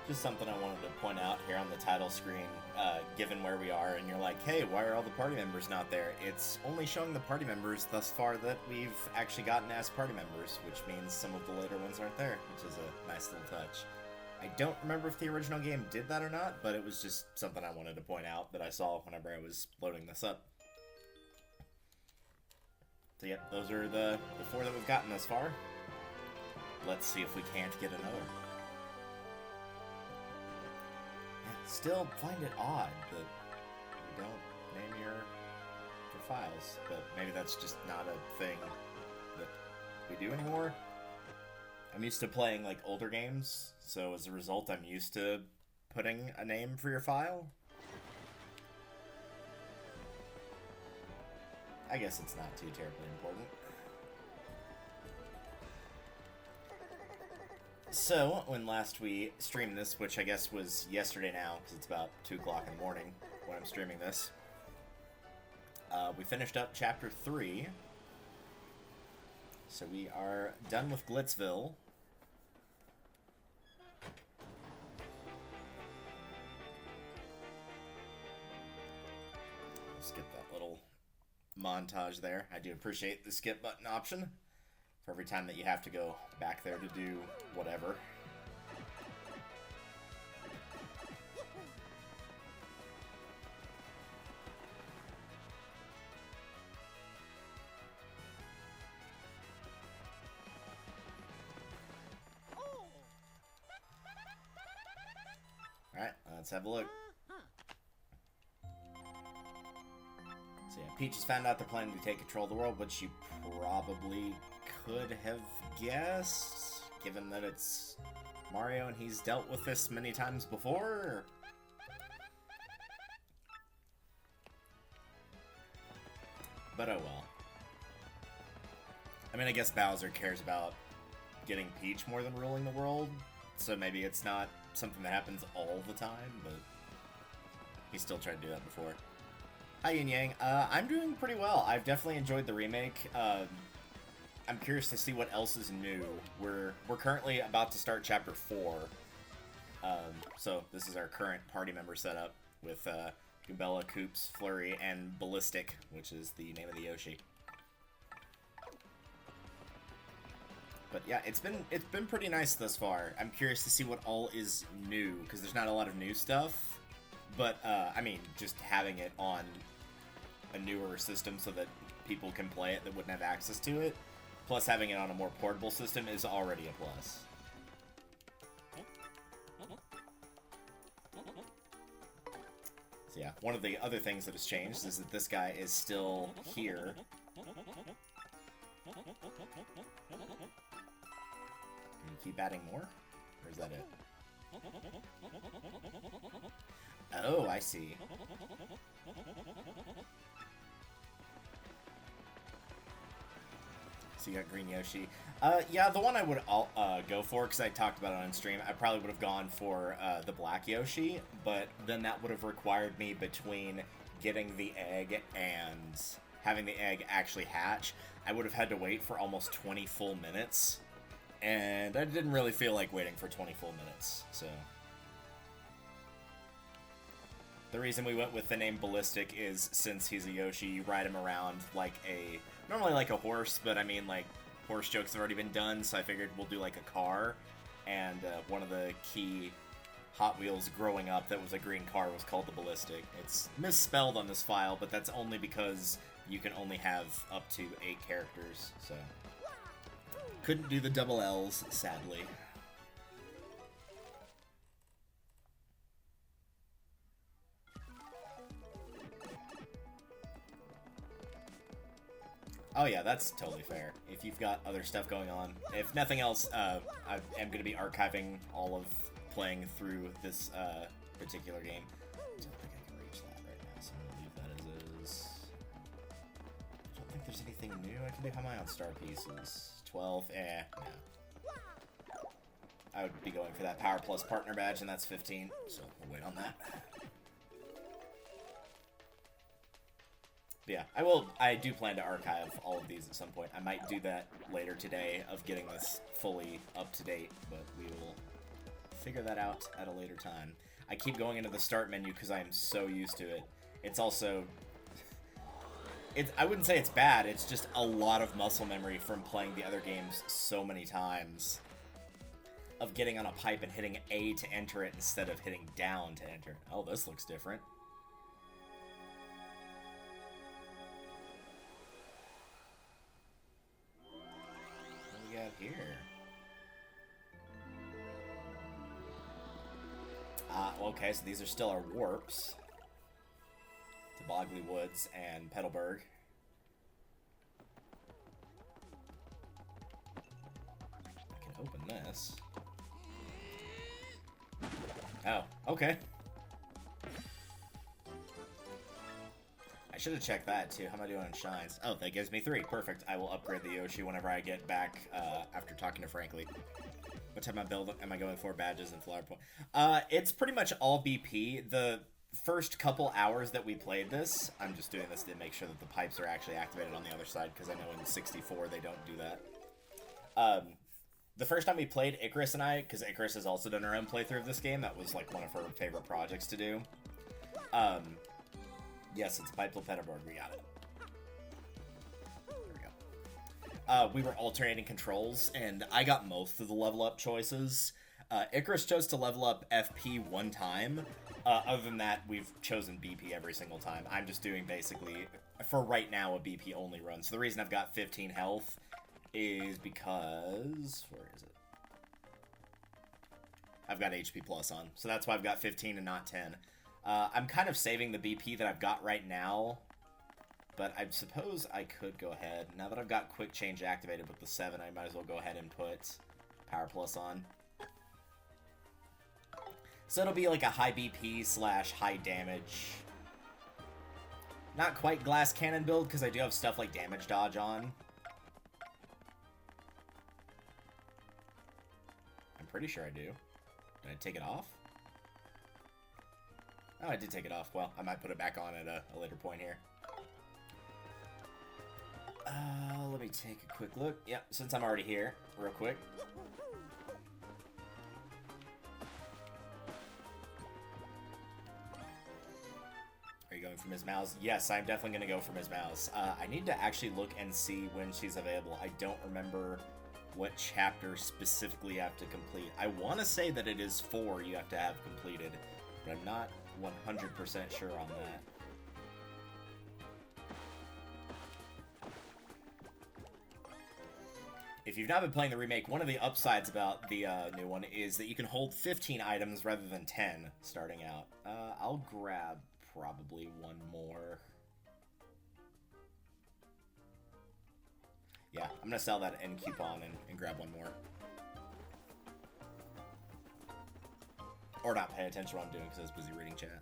Just something I wanted to point out here on the title screen, given where we are, and you're like, hey, why are all the party members not there? It's only showing the party members thus far that we've actually gotten as party members, which means some of the later ones aren't there, which is a nice little touch. I don't remember if the original game did that or not, but it was just something I wanted to point out that I saw whenever I was loading this up. So yeah, those are the 4 that we've gotten thus far. Let's see if we can't get another. Still find it odd that you don't name your files, but maybe that's just not a thing that we do anymore. I'm used to playing like older games, so as a result I'm used to putting a name for your file. I guess it's not too terribly important. So, when last we streamed this, which I guess was yesterday now, because it's about 2 o'clock in the morning when I'm streaming this, we finished up Chapter 3. So we are done with Glitzville. Skip that little montage there. I do appreciate the skip button option for every time that you have to go back there to do whatever. Alright, let's have a look. So yeah, Peach has found out they're planning to take control of the world, which you probably could have guessed, given that it's Mario and he's dealt with this many times before. But oh well. I mean, I guess Bowser cares about getting Peach more than ruling the world, so maybe it's not something that happens all the time, but he still tried to do that before. Hi Yin Yang, I'm doing pretty well. I've definitely enjoyed the remake. I'm curious to see what else is new. We're currently about to start Chapter 4. So this is our current party member setup with Gabella, Koops, Flurrie, and Ballistic, which is the name of the Yoshi. But yeah, it's been pretty nice thus far. I'm curious to see what all is new, because there's not a lot of new stuff. But I mean, just having it on a newer system so that people can play it that wouldn't have access to it, plus having it on a more portable system, is already a plus. So yeah, one of the other things that has changed is that this guy is still here. Can you keep adding more? Or is that it? Oh, I see. So you got Green Yoshi. Yeah, the one I would go for, because I talked about it on stream, I probably would have gone for the Black Yoshi, but then that would have required me between getting the egg and having the egg actually hatch. I would have had to wait for almost 20 full minutes, and I didn't really feel like waiting for 20 full minutes, so... The reason we went with the name Ballistic is since he's a Yoshi, you ride him around like normally like a horse, but I mean, like, horse jokes have already been done, so I figured we'll do like a car, and one of the key Hot Wheels growing up that was a green car was called the Ballistic. It's misspelled on this file, but that's only because you can only have up to 8 characters, so... Couldn't do the double L's, sadly. Oh yeah, that's totally fair. If you've got other stuff going on. If nothing else, I am going to be archiving all of playing through this particular game. I don't think I can reach that right now, so I'm going to leave that as is. I don't think there's anything new I can do. How am I on star pieces? 12? No. I would be going for that Power Plus partner badge, and that's 15, so we'll wait on that. But yeah, I do plan to archive all of these at some point. I might do that later today of getting this fully up to date, but we will figure that out at a later time. I keep going into the start menu because I am so used to it. It's also... I wouldn't say it's bad, it's just a lot of muscle memory from playing the other games so many times. Of getting on a pipe and hitting A to enter it instead of hitting down to enter it. Oh, this looks different. What do we got here? Okay, so these are still our warps. To Bogley Woods and Petalburg. I can open this. Oh, okay. I should have checked that too. How am I doing on shines? Oh, that gives me 3. Perfect. I will upgrade the Yoshi whenever I get back after talking to Frankly. What type of build am I going for? Badges and flower point. It's pretty much all BP. The first couple hours that we played this, I'm just doing this to make sure that the pipes are actually activated on the other side, because I know in 64 they don't do that. The first time we played, Icarus and I, because Icarus has also done her own playthrough of this game, that was like one of her favorite projects to do. Yes, it's Pipe Petalburg, we got it. We were alternating controls, and I got most of the level up choices. Icarus chose to level up FP one time. Other than that, we've chosen BP every single time. I'm just doing basically, for right now, a BP only run. So the reason I've got 15 health is because... Where is it? I've got HP plus on. So that's why I've got 15 and not 10. I'm kind of saving the BP that I've got right now. But I suppose I could go ahead. Now that I've got Quick Change activated with the 7, I might as well go ahead and put Power Plus on. So it'll be like a high BP / high damage. Not quite Glass Cannon build, because I do have stuff like Damage Dodge on. I'm pretty sure I do. Did I take it off? Oh, I did take it off. Well, I might put it back on at a later point here. Let me take a quick look. Yep, since I'm already here, real quick. Are you going for Ms. Mowz? Yes, I'm definitely going to go for Ms. Mowz. I need to actually look and see when she's available. I don't remember what chapter specifically you have to complete. I want to say that it is 4 you have to have completed, but I'm not 100% sure on that. If you've not been playing the remake, one of the upsides about the new one is that you can hold 15 items rather than 10 starting out. I'll grab probably one more. Yeah, I'm going to sell that end coupon and grab one more. Or not pay attention to what I'm doing because I was busy reading chat.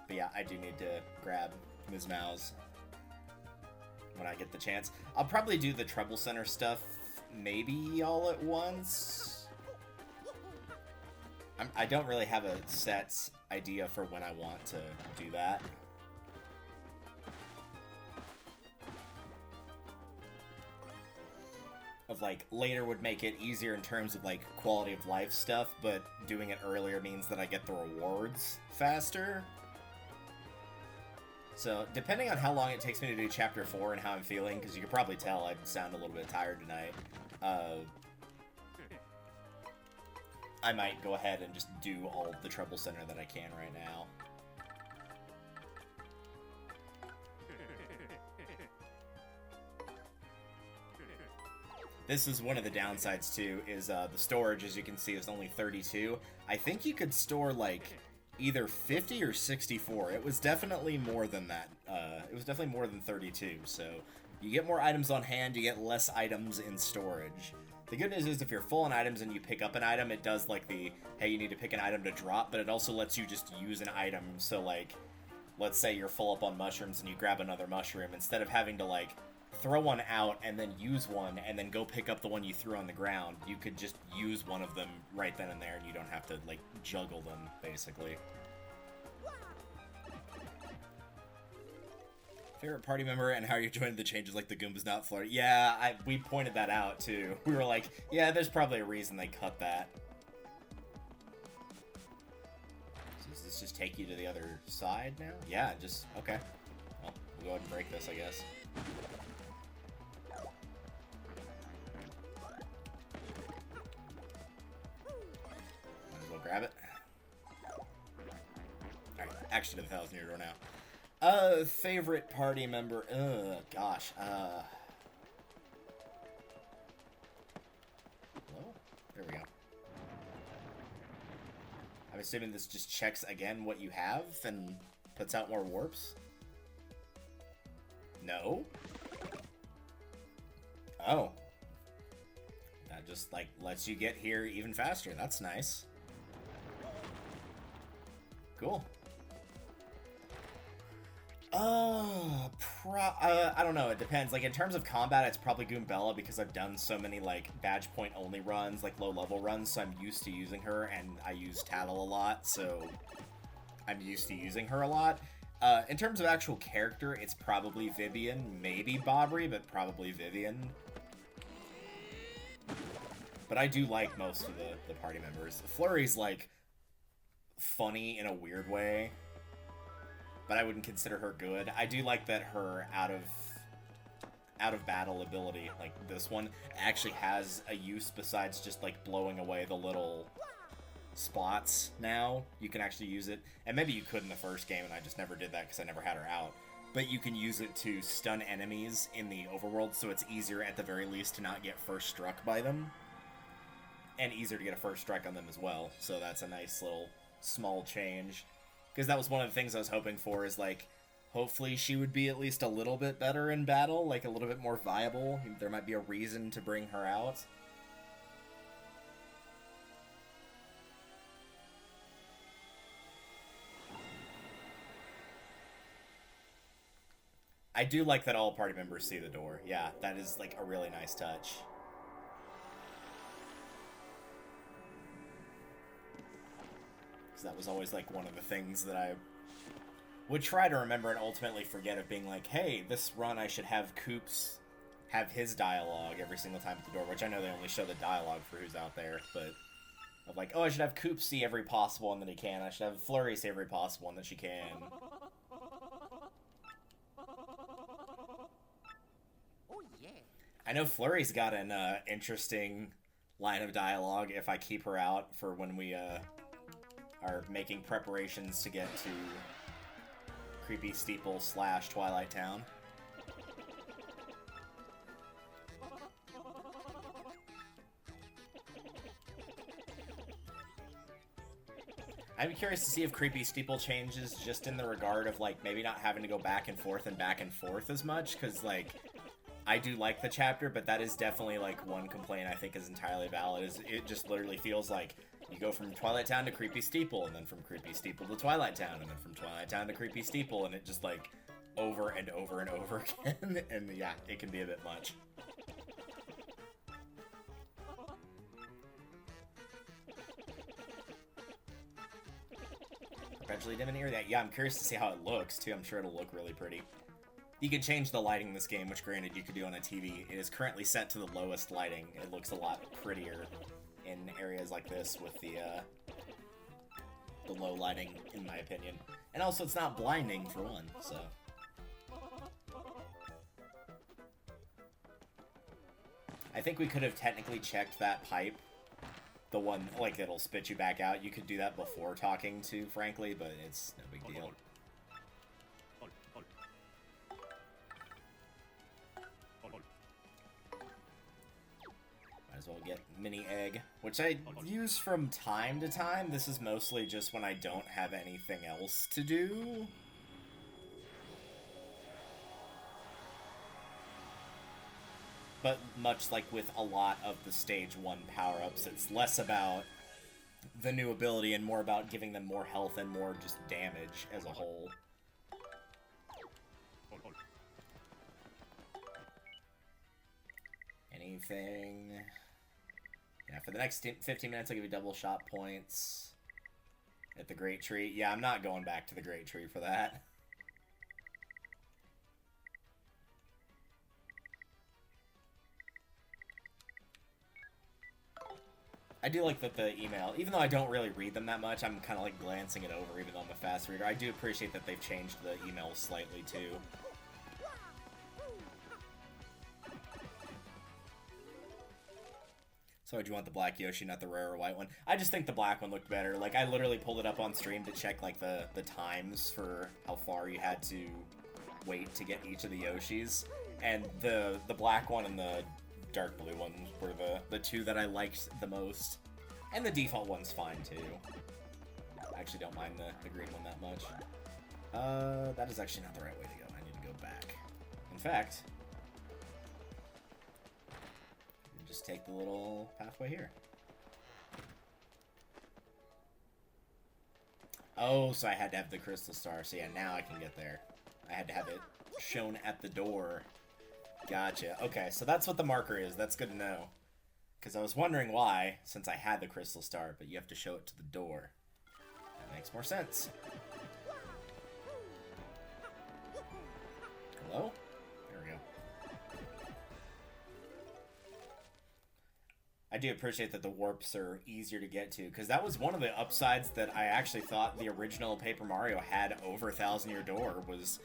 But yeah, I do need to grab Ms. Mowz when I get the chance. I'll probably do the Trouble Center stuff maybe all at once. I don't really have a set idea for when I want to do that. Of like, later would make it easier in terms of like quality of life stuff, but doing it earlier means that I get the rewards faster. So, depending on how long it takes me to do Chapter 4 and how I'm feeling, because you can probably tell I sound a little bit tired tonight, I might go ahead and just do all of the Trouble Center that I can right now. This is one of the downsides, too, is the storage, as you can see, is only 32. I think you could store, like, either 50 or 64. It was definitely more than that. It was definitely more than 32, so you get more items on hand, you get less items in storage. The good news is if you're full on items and you pick up an item, it does, like, the, hey, you need to pick an item to drop, but it also lets you just use an item. So, like, let's say you're full up on mushrooms and you grab another mushroom, instead of having to, like, throw one out and then use one and then go pick up the one you threw on the ground, you could just use one of them right then and there and you don't have to, like, juggle them, basically. Favorite party member and how you joined the changes like the Goomba's not Flurrie. Yeah, we pointed that out, too. We were like, yeah, there's probably a reason they cut that. this just take you to the other side now? Yeah, just, okay. Well, we'll go ahead and break this, I guess. Might as well grab it. Alright, action to the 1,000-year door now. Favorite party member, gosh, well, there we go. I'm assuming this just checks again what you have and puts out more warps? No? Oh. That just, like, lets you get here even faster. That's nice. Cool. I don't know, it depends. Like, in terms of combat, it's probably Goombella because I've done so many, like, badge point only runs, like, low-level runs, so I'm used to using her, and I use Tattle a lot, so I'm used to using her a lot. In terms of actual character, it's probably Vivian, maybe Bobbery, but probably Vivian. But I do like most of the party members. Flurrie's, like, funny in a weird way, but I wouldn't consider her good. I do like that her out of battle ability, like this one, actually has a use besides just like blowing away the little spots now. You can actually use it, and maybe you could in the first game, and I just never did that because I never had her out. But you can use it to stun enemies in the overworld, so it's easier at the very least to not get first struck by them, and easier to get a first strike on them as well. So that's a nice little small change. Because that was one of the things I was hoping for, is, like, hopefully she would be at least a little bit better in battle, like, a little bit more viable. There might be a reason to bring her out. I do like that all party members see the door. Yeah, that is, like, a really nice touch. That was always, like, one of the things that I would try to remember and ultimately forget, of being like, hey, this run I should have Koops have his dialogue every single time at the door, which I know they only show the dialogue for who's out there, but of like, oh, I should have Koops see every possible one that he can. I should have Flurrie see every possible one that she can. Oh, yeah. I know Flurrie's got an interesting line of dialogue if I keep her out for when we are making preparations to get to Creepy Steeple / Twilight Town. I'm curious to see if Creepy Steeple changes just in the regard of, like, maybe not having to go back and forth as much, because, like, I do like the chapter, but that is definitely, like, one complaint I think is entirely valid, is it just literally feels like you go from Twilight Town to Creepy Steeple, and then from Creepy Steeple to Twilight Town, and then from Twilight Town to Creepy Steeple, and it just, like, over and over and over again, and yeah, it can be a bit much. Perpetually dim and eerie. Yeah, I'm curious to see how it looks, too. I'm sure it'll look really pretty. You can change the lighting in this game, which granted you could do on a TV. It is currently set to the lowest lighting. It looks a lot prettier in areas like this with the low lighting, in my opinion. And also, it's not blinding, for one, so... I think we could have technically checked that pipe. The one, like, it'll spit you back out. You could do that before talking to Frankly, but it's no big deal. Might as well get mini egg, which I use from time to time. This is mostly just when I don't have anything else to do. But much like with a lot of the Stage 1 power-ups, it's less about the new ability and more about giving them more health and more just damage as a whole. Anything? Yeah, for the next 15 minutes I'll give you double shot points at the Great Tree. Yeah, I'm not going back to the Great Tree for that. I do like that the email, even though I don't really read them that much, I'm kind of like glancing it over even though I'm a fast reader. I do appreciate that they've changed the emails slightly too. So do you want the black Yoshi, not the rare or white one? I just think the black one looked better. Like, I literally pulled it up on stream to check, like, the times for how far you had to wait to get each of the Yoshis. And the black one and the dark blue one were the two that I liked the most. And the default one's fine, too. I actually don't mind the green one that much. That is actually not the right way to go. I need to go back. In fact... just take the little pathway here. Oh, so I had to have the crystal star. So yeah, now I can get there. I had to have it shown at the door. Gotcha. Okay, so that's what the marker is. That's good to know. Because I was wondering why, since I had the crystal star, but you have to show it to the door. That makes more sense. Hello? There we go. I do appreciate that the warps are easier to get to, because that was one of the upsides that I actually thought the original Paper Mario had over Thousand Year Door, was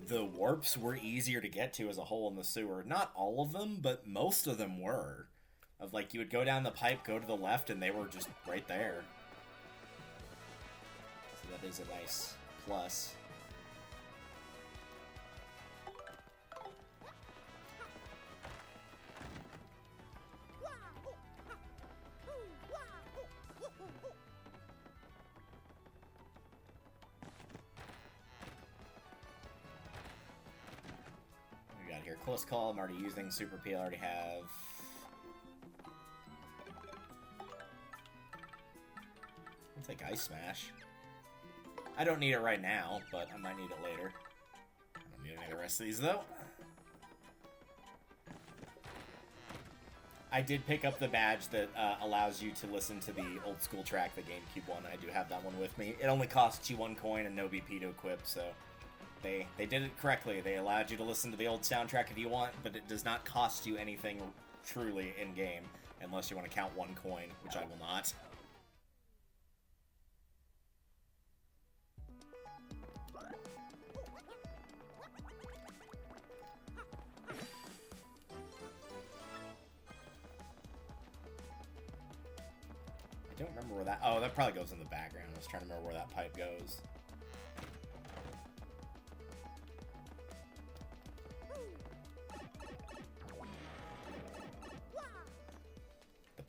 the warps were easier to get to as a whole in the sewer. Not all of them, but most of them were. Of like, you would go down the pipe, go to the left, and they were just right there. So that is a nice plus. Here, close call, I'm already using Super P, I already have. I'll take Ice Smash. I don't need it right now, but I might need it later. I don't need any of the rest of these, though. I did pick up the badge that allows you to listen to the old school track, the GameCube one. I do have that one with me. It only costs you 1 coin and no BP to equip, so... They did it correctly. They allowed you to listen to the old soundtrack if you want, but it does not cost you anything truly in-game, unless you want to count 1 coin, which I will not. I don't remember where that... Oh, that probably goes in the background. I was trying to remember where that pipe goes.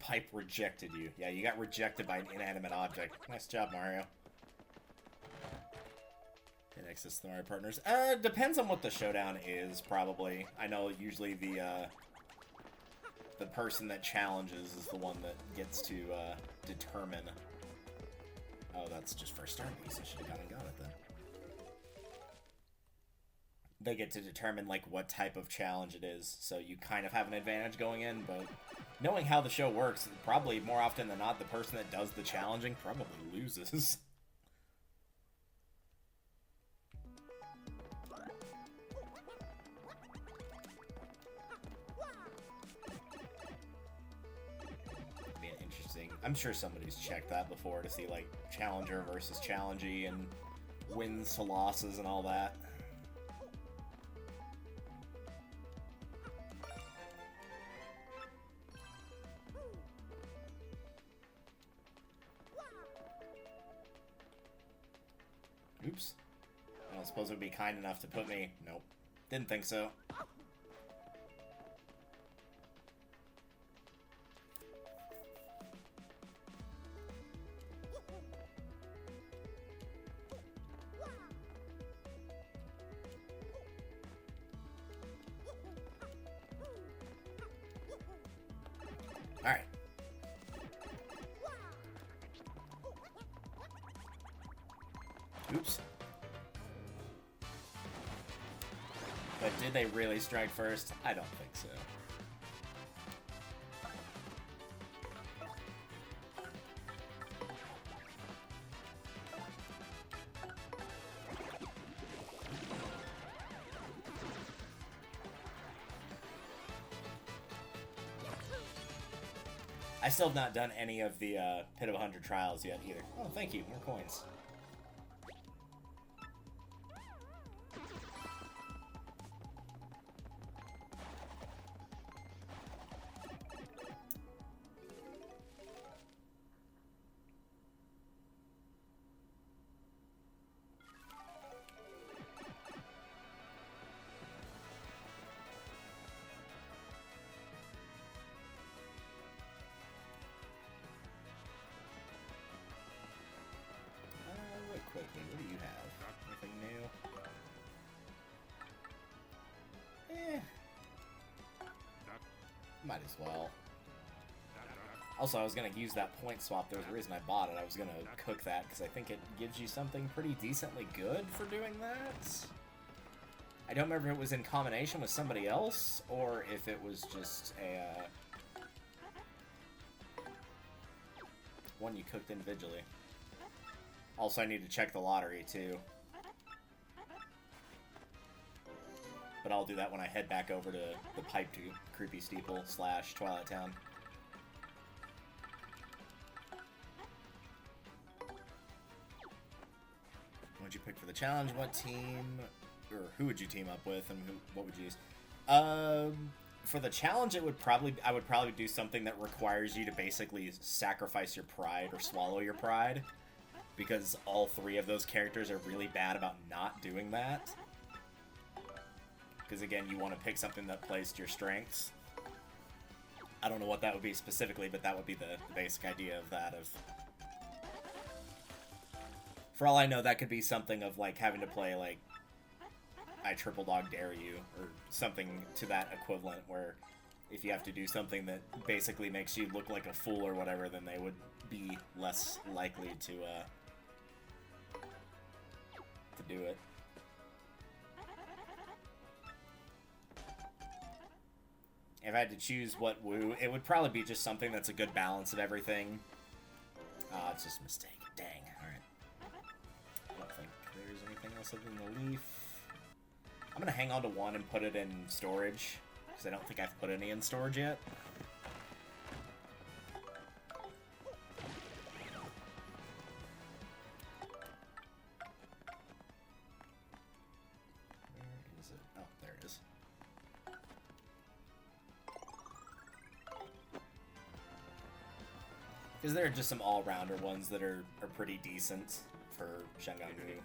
Pipe rejected you. Yeah, you got rejected by an inanimate object. Nice job, Mario. Get access to the Mario partners. Depends on what the showdown is, probably. I know usually the person that challenges is the one that gets to determine. Oh, that's just for start piece. I should have gone and got it then. They get to determine, like, what type of challenge it is, so you kind of have an advantage going in, but knowing how the show works, probably more often than not, the person that does the challenging probably loses. Be interesting. I'm sure somebody's checked that before to see, like, challenger versus challengee and wins to losses and all that. Oops. I don't suppose it would be kind enough to put me... Nope. Didn't think so. Alright. Oops. But did they really strike first? I don't think so. I still have not done any of the Pit of 100 trials yet either. Oh, thank you. More coins. Quickly, what do you have? Anything new? Might as well. Also, I was going to use that point swap. There was a reason I bought it. I was going to cook that because I think it gives you something pretty decently good for doing that. I don't remember if it was in combination with somebody else or if it was just a one you cooked individually. Also, I need to check the lottery, too. But I'll do that when I head back over to the pipe to Creepy Steeple / Twilight Town. What'd you pick for the challenge? What team, or who would you team up with, and what would you use? For the challenge, I would probably do something that requires you to basically sacrifice your pride or swallow your pride. Because all three of those characters are really bad about not doing that. Because again, you want to pick something that plays to your strengths. I don't know what that would be specifically, but that would be the basic idea of that. For all I know, that could be something of like having to play like I Triple Dog Dare You, or something to that equivalent, where if you have to do something that basically makes you look like a fool or whatever, then they would be less likely to do it. If I had to choose what woo, it would probably be just something that's a good balance of everything. It's just a mistake. Dang. Alright. I don't think there's anything else other than the leaf. I'm gonna hang on to one and put it in storage, because I don't think I've put any in storage yet. Because there are just some all-rounder ones that are pretty decent for Shengangu.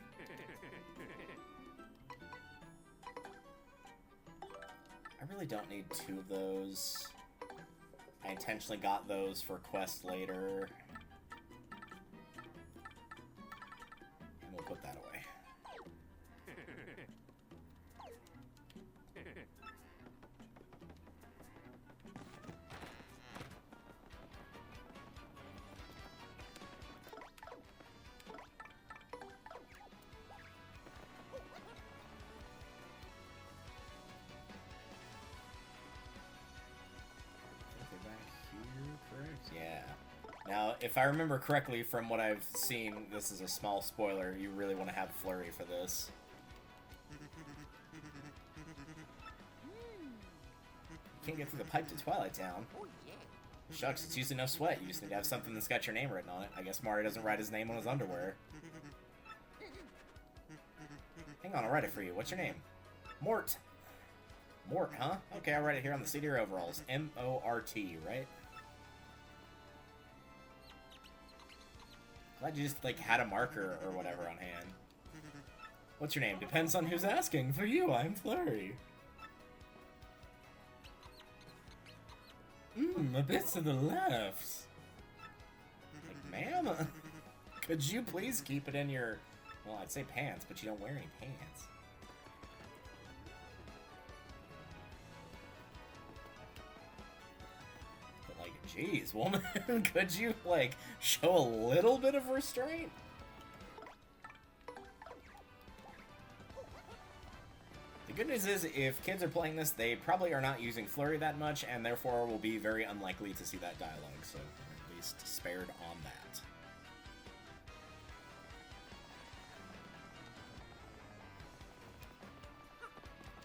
I really don't need two of those. I intentionally got those for quest later. And we'll put that away. Yeah. Now, if I remember correctly from what I've seen, this is a small spoiler, you really want to have Flurrie for this. You can't get through the pipe to Twilight Town. Shucks, it's usually no sweat. You just need to have something that's got your name written on it. I guess Mario doesn't write his name on his underwear. Hang on, I'll write it for you. What's your name? Mort. Mort, huh? Okay, I'll write it here on the seat of your overalls. M-O-R-T, right? Glad you just, like, had a marker or whatever on hand. What's your name? Depends on who's asking. For you, I'm Flurrie. A bit to the left. Like, ma'am? Could you please keep it in your... Well, I'd say pants, but you don't wear any pants. But, like, geez, woman, could you, like, show a little bit of restraint? The good news is, if kids are playing this, they probably are not using Flurrie that much, and therefore will be very unlikely to see that dialogue, so at least spared on that.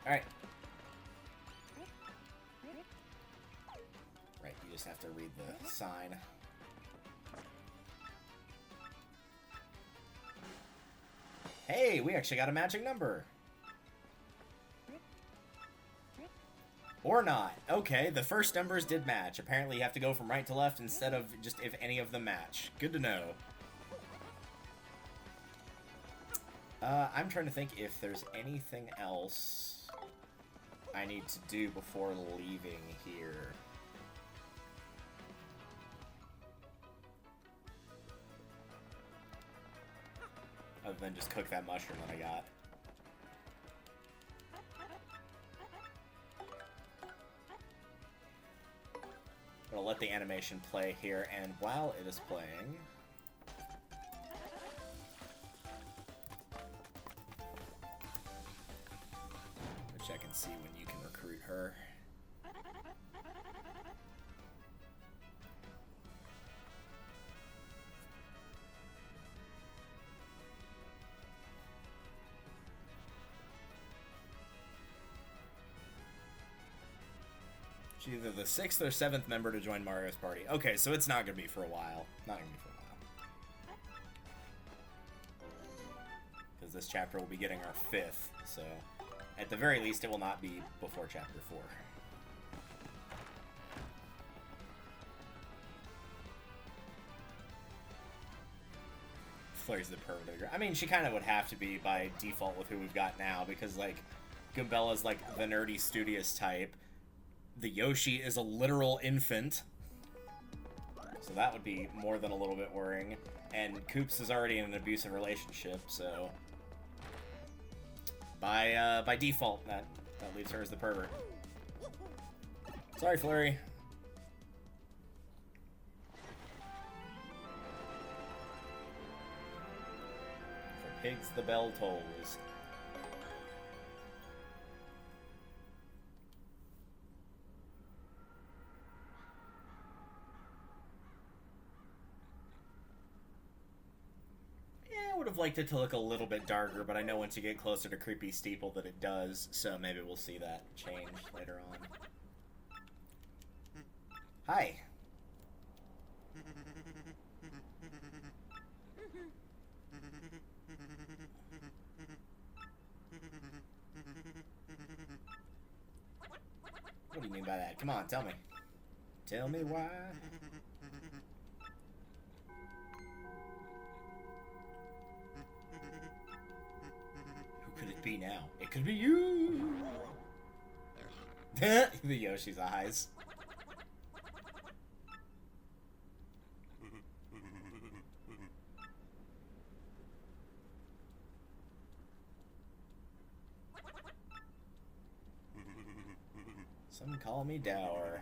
Alright. Right, you just have to read the sign. Hey, we actually got a matching number. Or not. Okay, the first numbers did match. Apparently you have to go from right to left instead of just if any of them match. Good to know. I'm trying to think if there's anything else I need to do before leaving here. Other than just cook that mushroom that I got. I'm gonna let the animation play here, and while it is playing... check and see when you can recruit her. She's either the 6th or 7th member to join Mario's party. Okay, so it's not gonna be for a while. Not gonna be for a while. Because this chapter will be getting our 5th, so... at the very least, it will not be before Chapter 4. Flurrie's the pervert. I mean, she kind of would have to be by default with who we've got now, because, like, Goombella's, like, the nerdy, studious type. The Yoshi is a literal infant. So that would be more than a little bit worrying. And Koops is already in an abusive relationship, so... By default, that leaves her as the pervert. Sorry, Flurrie. For pigs, the bell tolls. I would have liked it to look a little bit darker, but I know once you get closer to Creepy Steeple that it does, so maybe we'll see that change later on. Hi. What do you mean by that? Come on, tell me. Tell me why. Could it be now? It could be you! The Yoshi's eyes. Some call me dour.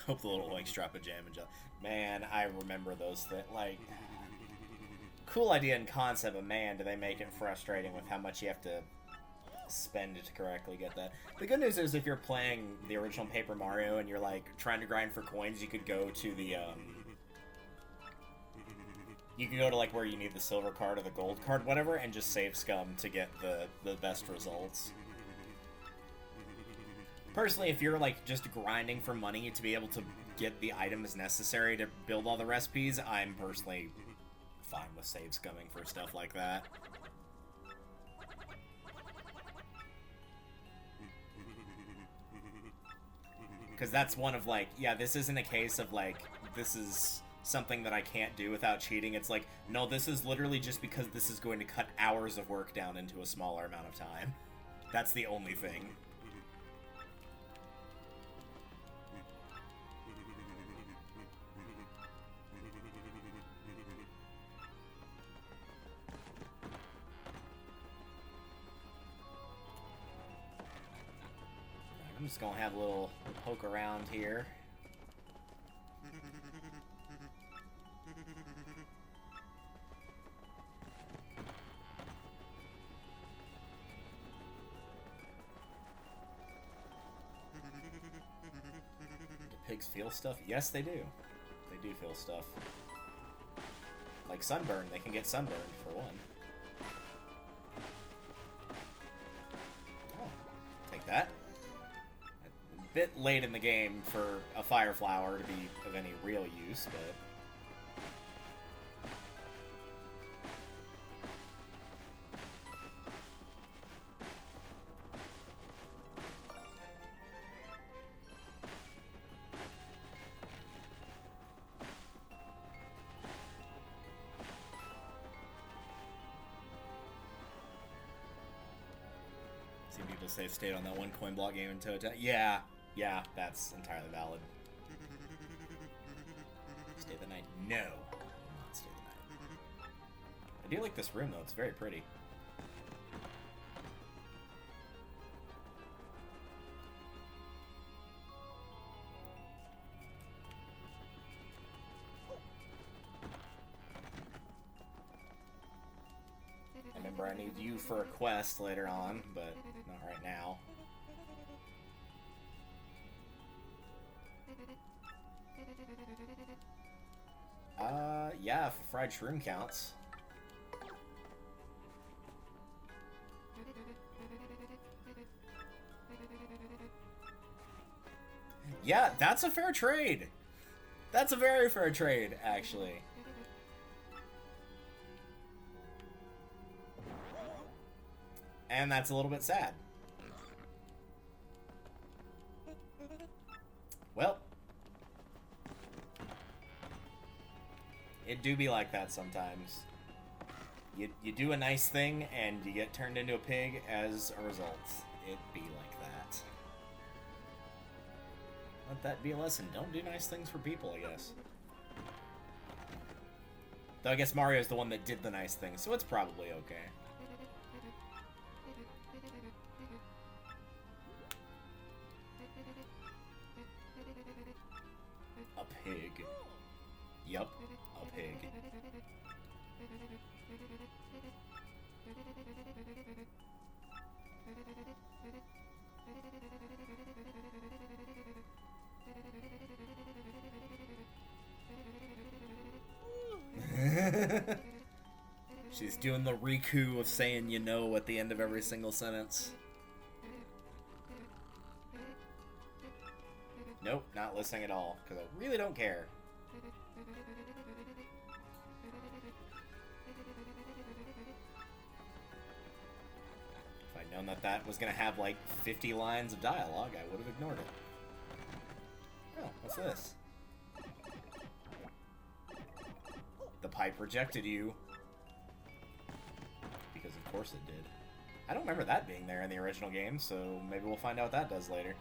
Hope the little oinks drop a jam and jump. Man, I remember those things. Like, cool idea and concept, but man, do they make it frustrating with how much you have to spend to correctly get that. The good news is if you're playing the original Paper Mario and you're, like, trying to grind for coins, you could go to the, you can go to, like, where you need the silver card or the gold card, whatever, and just save scum to get the best results. Personally, if you're, like, just grinding for money to be able to get the items necessary to build all the recipes, I'm personally fine with save scumming for stuff like that. Because that's one of, like, yeah, this isn't a case of, like, this is something that I can't do without cheating. It's like, no, this is literally just because this is going to cut hours of work down into a smaller amount of time. That's the only thing. I'm just gonna have a little poke around here. Do pigs feel stuff? Yes, they do. They They do feel stuff. Like sunburn, they can get sunburned for one. Oh, take that. A bit late in the game for a fire flower to be of any real use, but... See people say stayed on that one coin block game in Tota. Yeah, that's entirely valid. Stay the night? No. Not stay the night. I do like this room though, it's very pretty. Remember, I need you for a quest later on, but not right now. Yeah, if fried shroom counts. Yeah, that's a fair trade. That's a very fair trade, actually. And that's a little bit sad. Well, it do be like that sometimes. You do a nice thing and you get turned into a pig as a result. It be like that. Let that be a lesson. Don't do nice things for people, I guess. Though I guess Mario's the one that did the nice thing, so it's probably okay. A pig. Yup, a pig. She's doing the Riku of saying you know at the end of every single sentence. Nope, not listening at all, because I really don't care. If I'd known that that was going to have like 50 lines of dialogue, I would have ignored it. Oh, what's this? The pipe rejected you. Because of course it did. I don't remember that being there in the original game, so maybe we'll find out what that does later.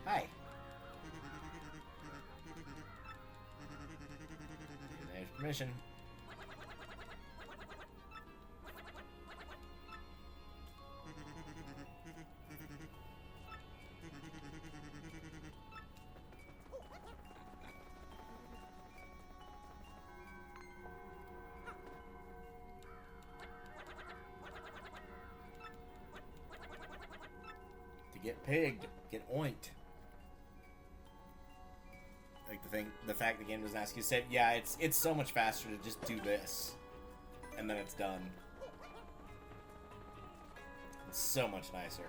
Hi. There's permission. To get pigged, get oinked. Like the fact the game doesn't ask you to save. Yeah, it's so much faster to just do this, and then it's done. It's so much nicer.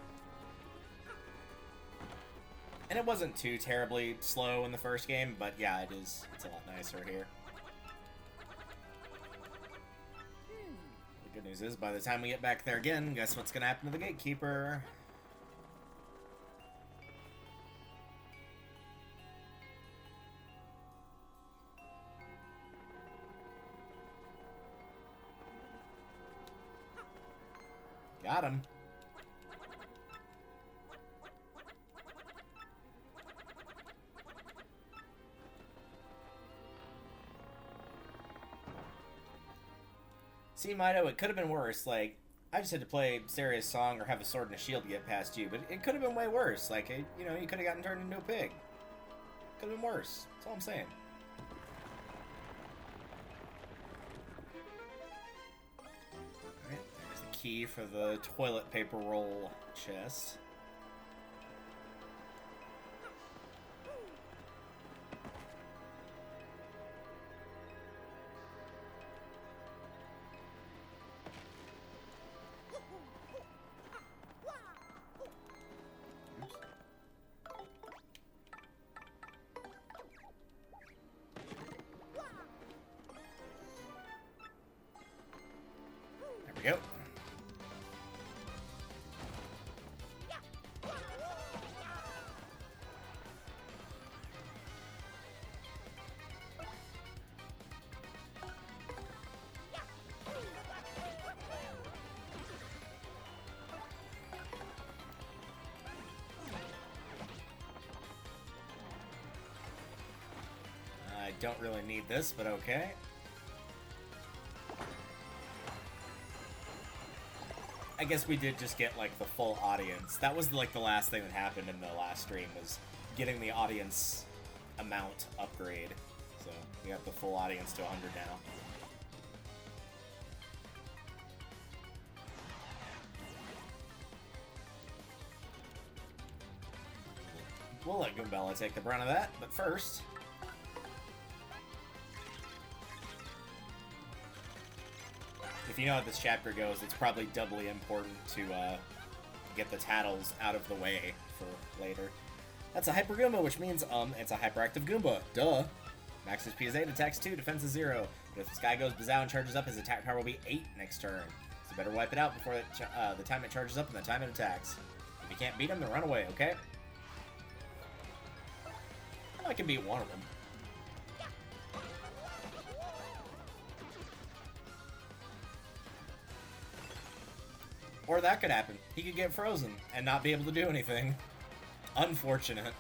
And it wasn't too terribly slow in the first game, but yeah, it is. It's a lot nicer here. The good news is, by the time we get back there again, guess what's gonna happen to the gatekeeper? Got him. See, Mido, it could have been worse. Like, I just had to play Serious Song or have a sword and a shield to get past you, but it could have been way worse. Like, you know, you could have gotten turned into a pig. Could have been worse. That's all I'm saying. key for the toilet paper roll chest. There we go. I don't really need this, but okay. I guess we did just get, like, the full audience. That was, like, the last thing that happened in the last stream, was getting the audience amount upgrade. So, we got the full audience to 100 now. We'll let Goombella take the brunt of that, but first... if you know how this chapter goes, it's probably doubly important to get the tattles out of the way for later. That's a Hyper Goomba, which means it's a hyperactive Goomba. Duh. Max HP is 8, attacks 2, defense is 0. But if this guy goes Bazow and charges up, his attack power will be 8 next turn. So better wipe it out before the time it charges up and the time it attacks. If you can't beat him, then run away, okay? I can beat one of them. Or that could happen. He could get frozen and not be able to do anything. Unfortunate.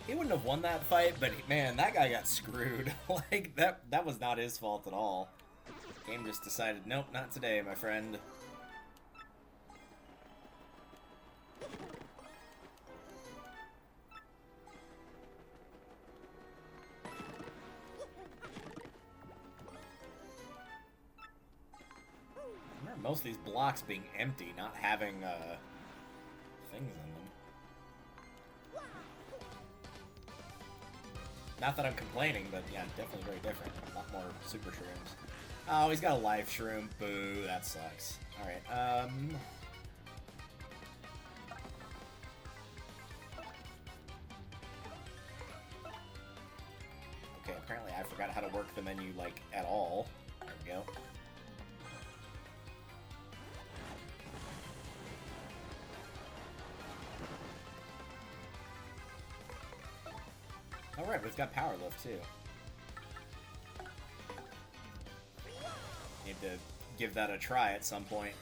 He wouldn't have won that fight, but man, that guy got screwed. Like, that was not his fault at all. Game just decided, nope, not today, my friend. I remember most of these blocks being empty, not having things in them. Not that I'm complaining, but yeah, definitely very different. A lot more super shrooms. Oh, he's got a life shroom. Boo, that sucks. Alright, okay, apparently I forgot how to work the menu, like, at all. There we go. Alright, we've got power lift, too. Need to give that a try at some point.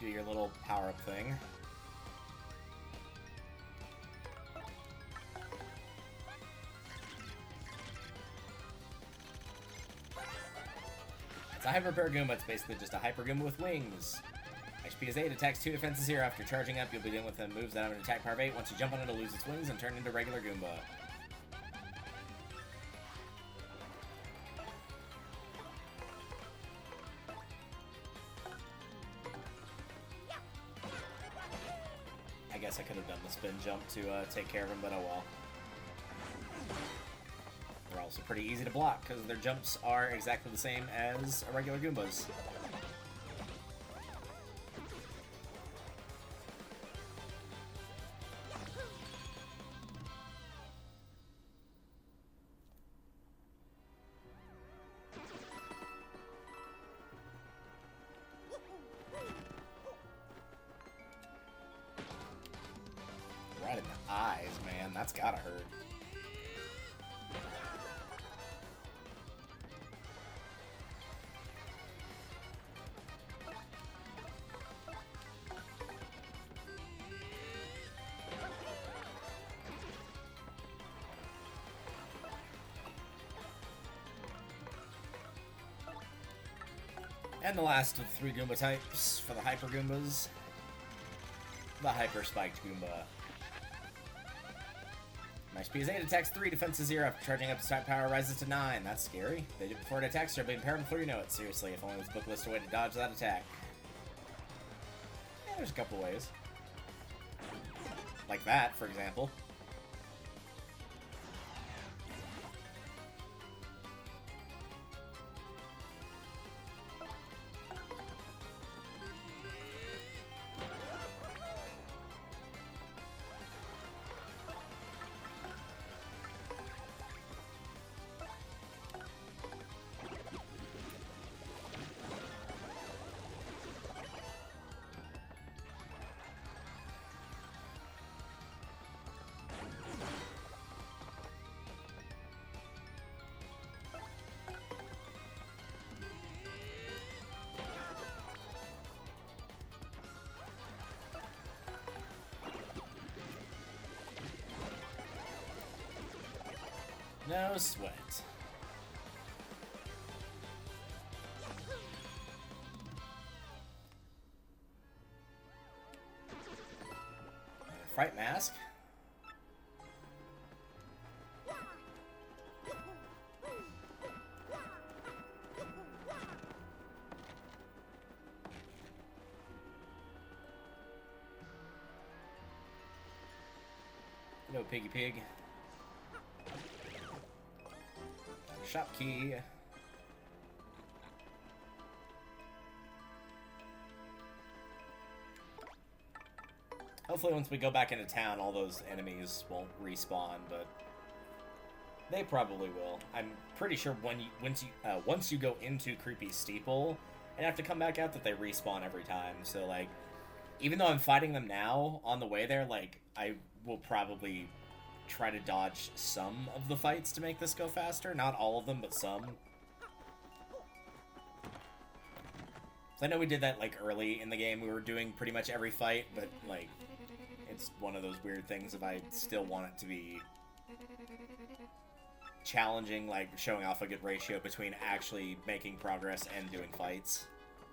Do your little power-up thing. It's a Hyper Pair Goomba. It's basically just a Hyper Goomba with wings. HP is 8, attacks 2, defense is 0. After charging up, you'll be dealing with the moves that have an attack power of 8. Once you jump on it, it'll lose its wings and turn into regular Goomba. I guess I could have done the spin jump to take care of him, but oh well. They're also pretty easy to block, because their jumps are exactly the same as a regular Goombas. eyes, man. That's gotta hurt. And the last of 3 Goomba types for the Hyper Goombas. The Hyper Spiked Goomba. My speed is 8, attacks 3, defense is 0. After charging up, its type power rises to 9. That's scary. They did before it attacks, you'll be impaired before you know it. Seriously, if only this book lists a way to dodge that attack. Yeah, there's a couple ways. Like that, for example. No sweat. Fright mask. Hello, piggy pig. Shop key. Hopefully once we go back into town, all those enemies won't respawn, but they probably will. I'm pretty sure once you go into Creepy Steeple and have to come back out, that they respawn every time. So, like, even though I'm fighting them now, on the way there, like, I will probably try to dodge some of the fights to make this go faster. Not all of them, but some. So I know we did that, like, early in the game. We were doing pretty much every fight, but, like, it's one of those weird things if I still want it to be challenging, like, showing off a good ratio between actually making progress and doing fights.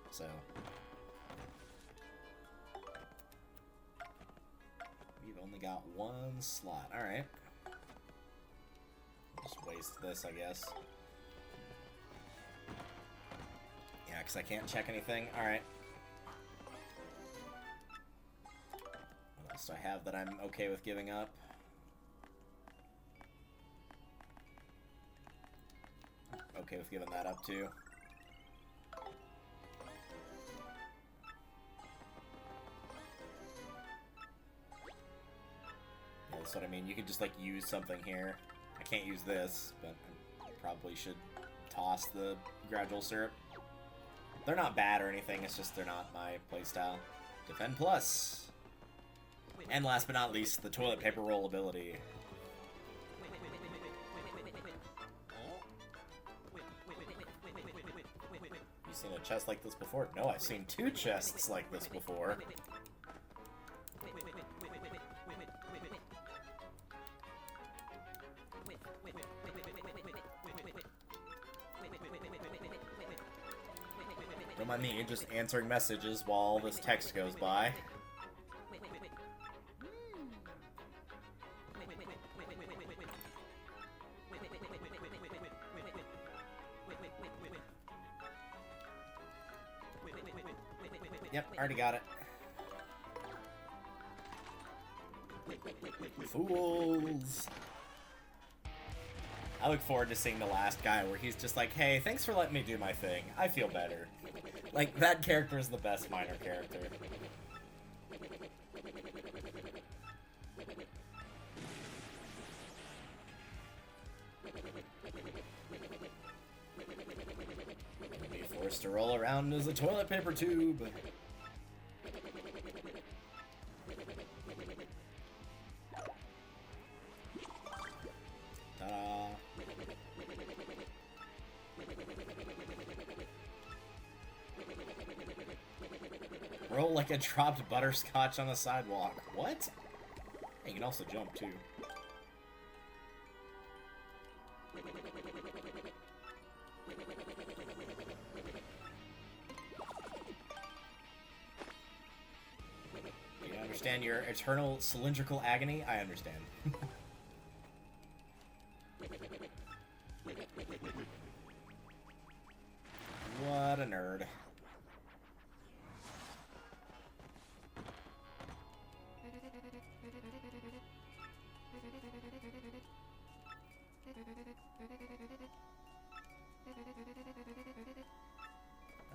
So only got 1 slot. Alright. Just waste this, I guess. Yeah, because I can't check anything. Alright. What else do I have that I'm okay with giving up? Okay with giving that up, too. That's what I mean. You could just, like, use something here. I can't use this, but I probably should toss the gradual syrup. They're not bad or anything, it's just they're not my playstyle. Defend plus! And last but not least, the toilet paper roll ability. You seen a chest like this before? No, I've seen 2 chests like this before. Don't mind me just answering messages while this text goes by. Yep, already got it. Fools! I look forward to seeing the last guy where he's just like, hey, thanks for letting me do my thing. I feel better. Like, that character is the best minor character. Be forced to roll around as a toilet paper tube. Roll like a dropped butterscotch on the sidewalk. What? Hey, you can also jump, too. You understand your eternal cylindrical agony? I understand. What a nerd.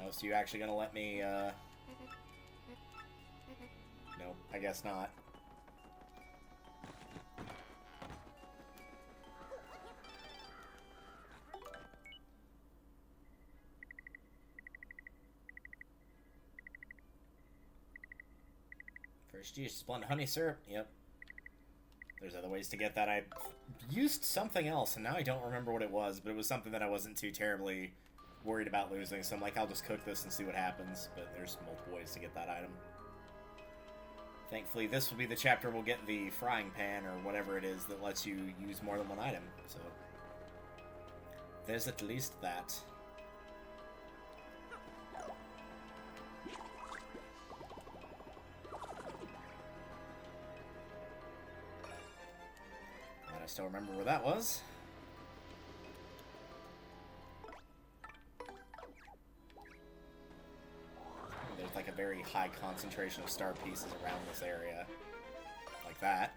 Oh, so you actually gonna let me, Nope, I guess not. First juice, blend honey syrup. Yep. There's other ways to get that. I used something else, and now I don't remember what it was, but it was something that I wasn't too terribly worried about losing, so I'm like, I'll just cook this and see what happens, but there's multiple ways to get that item. Thankfully, this will be the chapter we'll get the frying pan, or whatever it is, that lets you use more than one item, so there's at least that. I still remember where that was. There's like a very high concentration of star pieces around this area. Like that.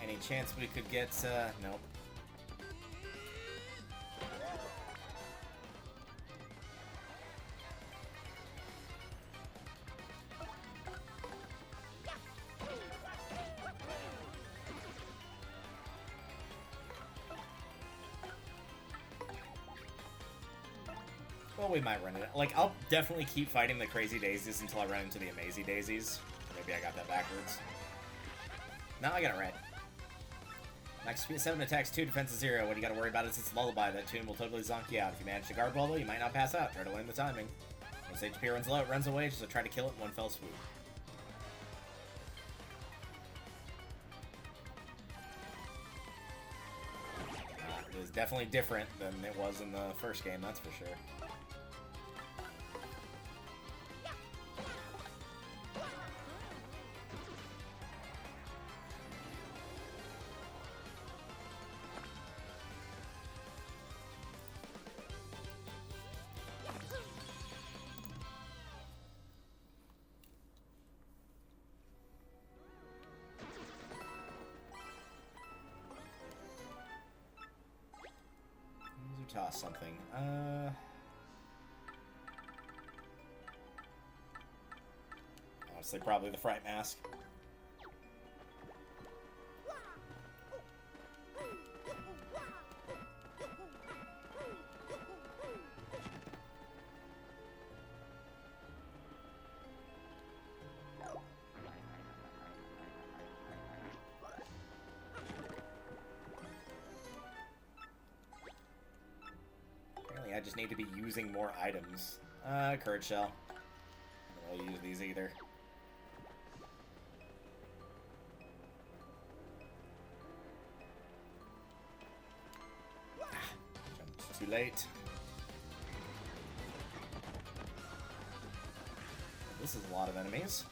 Any chance we could get, nope. Well, we might run it. Like, I'll definitely keep fighting the Crazy Daisies until I run into the Amazing Daisies. Maybe I got that backwards. No, I got it right. Max speed 7, attacks 2, defense 0. What you gotta worry about is its lullaby. That tune will totally zonk you out. If you manage to guard well, though, you might not pass out. Try to learn the timing. Once HP runs low, it runs away, so try to kill it in one fell swoop. It is definitely different than it was in the first game, that's for sure. Toss something. Honestly, probably the Fright Mask. I just need to be using more items. Courage Shell. I don't really use these either. Jumped too late. This is a lot of enemies.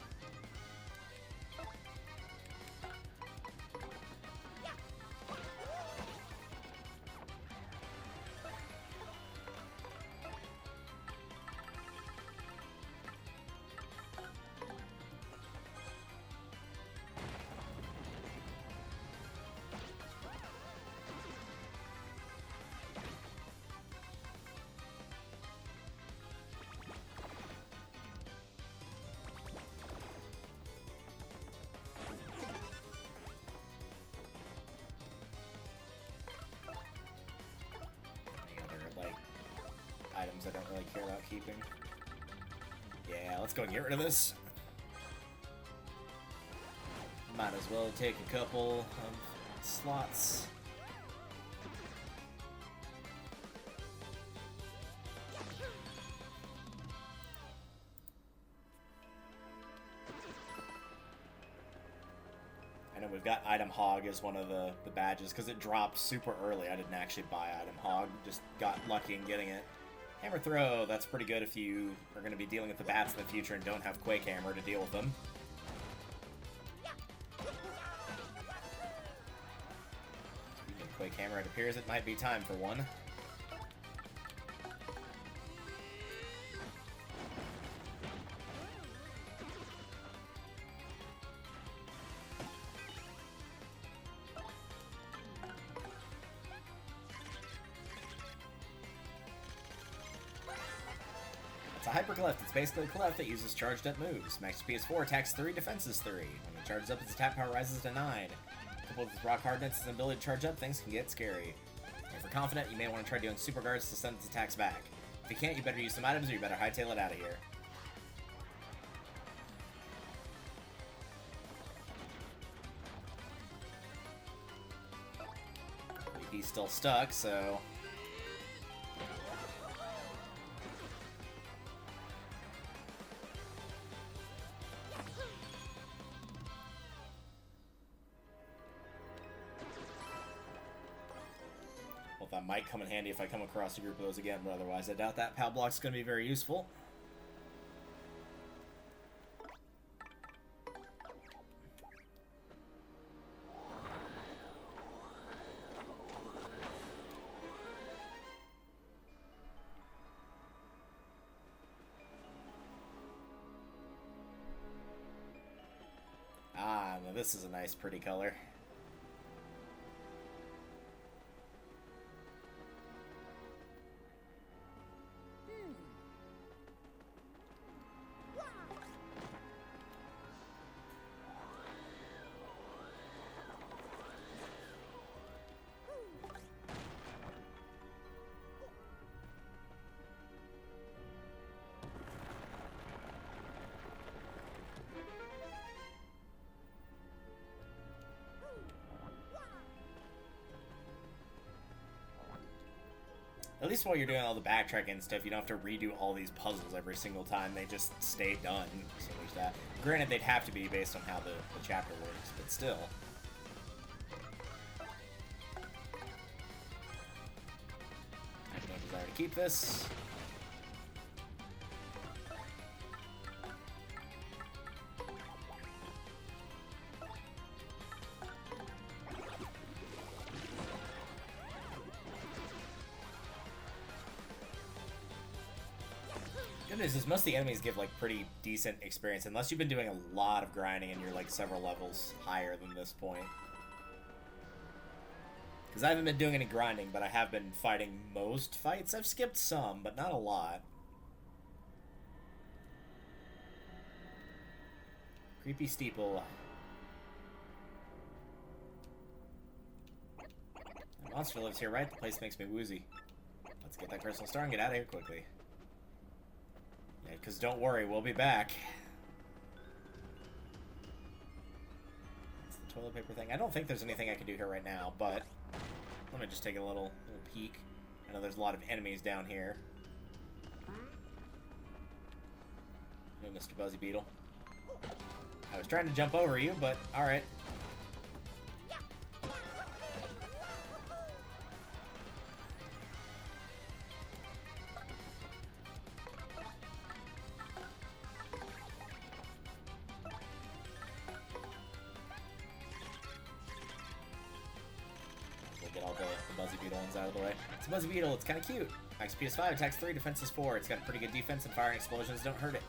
I don't really care about keeping. Yeah, let's go and get rid of this. Might as well take a couple of slots. I know we've got Item Hog as one of the badges because it dropped super early. I didn't actually buy Item Hog, just got lucky in getting it. Hammer Throw, that's pretty good if you are going to be dealing with the bats in the future and don't have Quake Hammer to deal with them. Speaking of Quake Hammer, it appears it might be time for one. It's a Hyperclef. It's basically a Clef that uses charged up moves. Max HP is 4, attacks 3, defenses 3. When it charges up, its attack power rises to 9. Coupled with Rock Hardness and ability to charge up, things can get scary. If you're confident, you may want to try doing Super Guards to send its attacks back. If you can't, you better use some items or you better hightail it out of here. He's still stuck, so... well, that might come in handy if I come across a group of those again, but otherwise I doubt that POW block's going to be very useful. Ah, now this is a nice, pretty color. At least while you're doing all the backtracking and stuff, you don't have to redo all these puzzles every single time. They just stay done. So there's that. Granted, they'd have to be based on how the chapter works, but still. I have no desire to keep this. Good news is most of the enemies give like pretty decent experience, unless you've been doing a lot of grinding and you're like several levels higher than this point. Because I haven't been doing any grinding, but I have been fighting most fights. I've skipped some, but not a lot. Creepy Steeple. The monster lives here, right? The place makes me woozy. Let's get that crystal star and get out of here quickly. Yeah, because don't worry, we'll be back. That's the toilet paper thing. I don't think there's anything I can do here right now, but let me just take a little peek. I know there's a lot of enemies down here. Hey, Mr. Buzzy Beetle. I was trying to jump over you, but alright. Get all the Buzzy Beetle ones out of the way. It's a Buzzy Beetle, it's kind of cute. XP is 5, attacks 3, defense is 4. It's got pretty good defense, and firing explosions don't hurt it.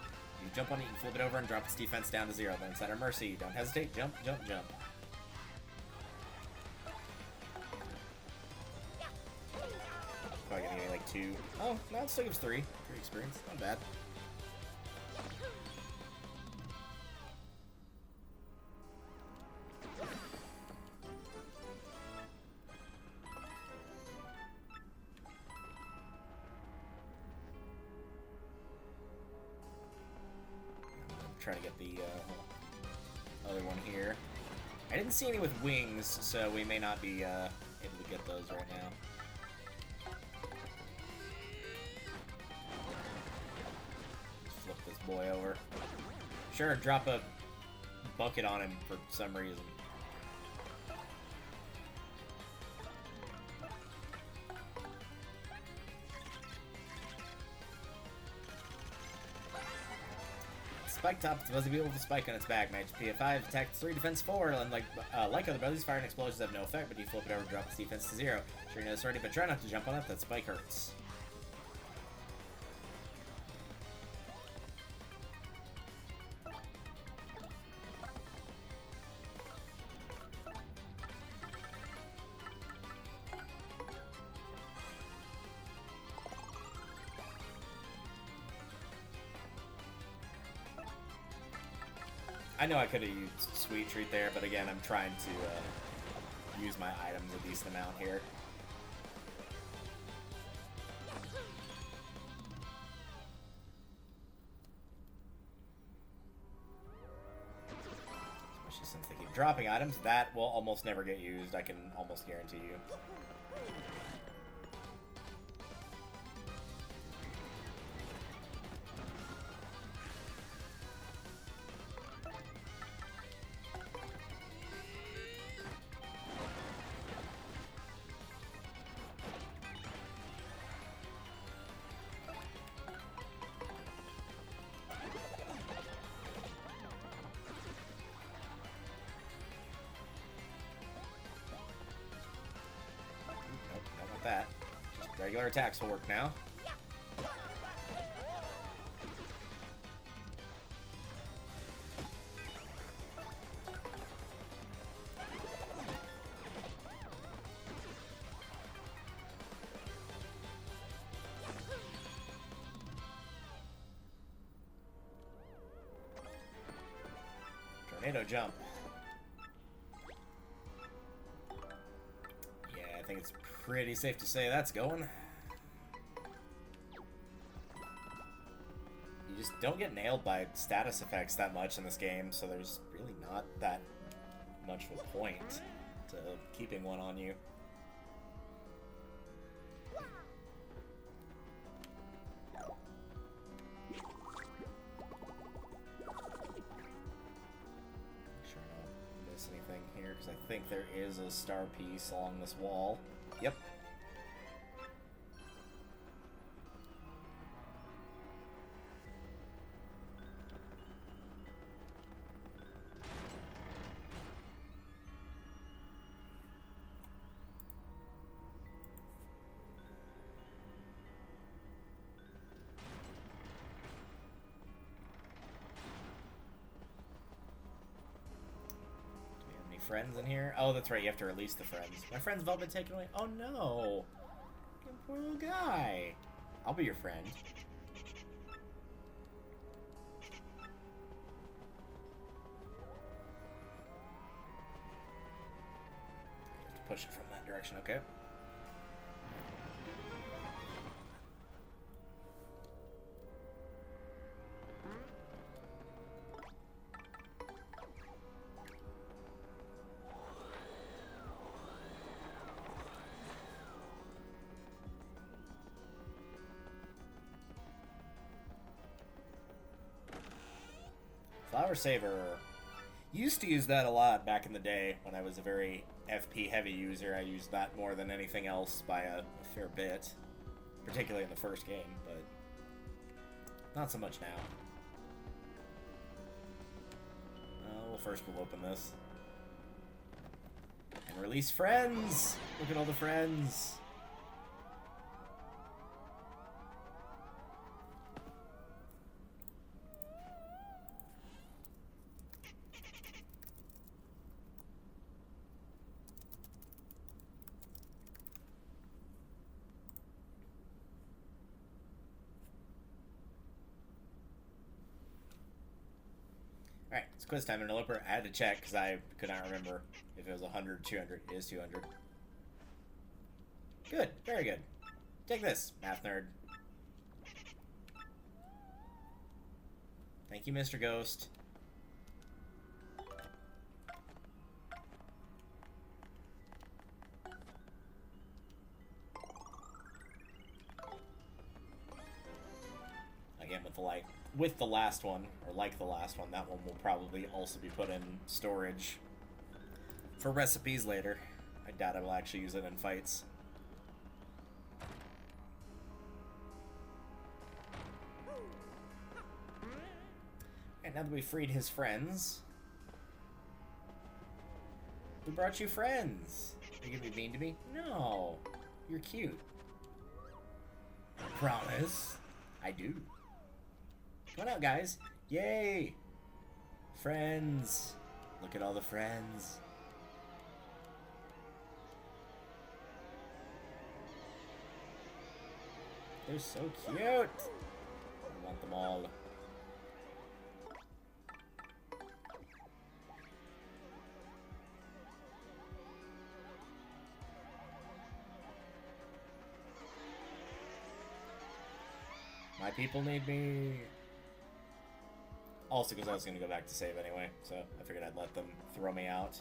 You jump on it, you can flip it over and drop its defense down to 0. Then it's at our mercy. Don't hesitate, jump, jump, jump. Probably gonna give me like 2. Oh, no, it still gives 3. 3 experience, not bad. try to get the other one here. I didn't see any with wings, so we may not be able to get those right now. Just flip this boy over. Sure, drop a bucket on him for some reason. Spike top is supposed to be able to spike on its back. Match PF5, attack 3, defense 4. And like other brothers, fire and explosions have no effect, but you flip it over, drop its defense to 0. Sure you know this already, but try not to jump on it. That spike hurts. I know I could have used Sweet Treat there, but again, I'm trying to use my items a decent amount here. Especially since they keep dropping items, that will almost never get used, I can almost guarantee you. That. Just regular attacks will work now. Tornado jump. Yeah, I think it's pretty safe to say that's going. You just don't get nailed by status effects that much in this game, so there's really not that much of a point to keeping one on you. Sure I don't miss anything here, because I think there is a star piece along this wall. Yep. Friends in here? Oh, that's right, you have to release the friends. My friends have all been taken away. Oh no! Poor little guy. I'll be your friend. Push it from that direction, okay. Flower Saver. Used to use that a lot back in the day when I was a very FP heavy user. I used that more than anything else by a fair bit, particularly in the first game, but not so much now. Well, first we'll open this. And release friends! Look at all the friends! Alright, it's quiz time. Interloper. I had to check because I could not remember if it was 100, 200. It is 200. Good. Very good. Take this, math nerd. Thank you, Mr. Ghost. again with the last one, or like the last one, that one will probably also be put in storage for recipes later. I doubt I will actually use it in fights. And now that we freed his friends, we brought you friends. Are you gonna be mean to me? No, you're cute. I promise. I do. Come on out, guys. Yay! Friends. Look at all the friends. They're so cute. I want them all. My people need me. Also, because I was going to go back to save anyway, so I figured I'd let them throw me out.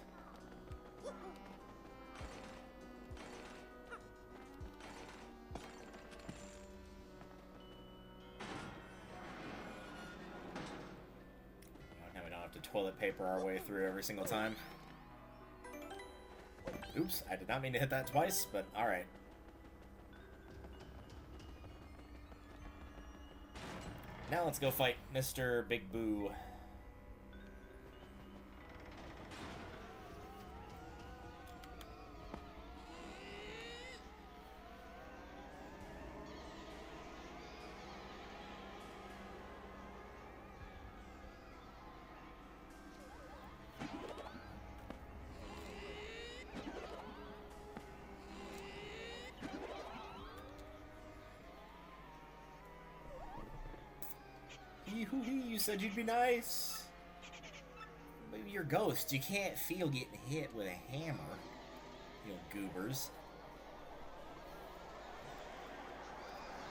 Now we don't have to toilet paper our way through every single time. Oops, I did not mean to hit that twice, but alright. Now let's go fight Mr. Big Boo. You said you'd be nice. Maybe you're ghosts. You can't feel getting hit with a hammer. You know, goobers.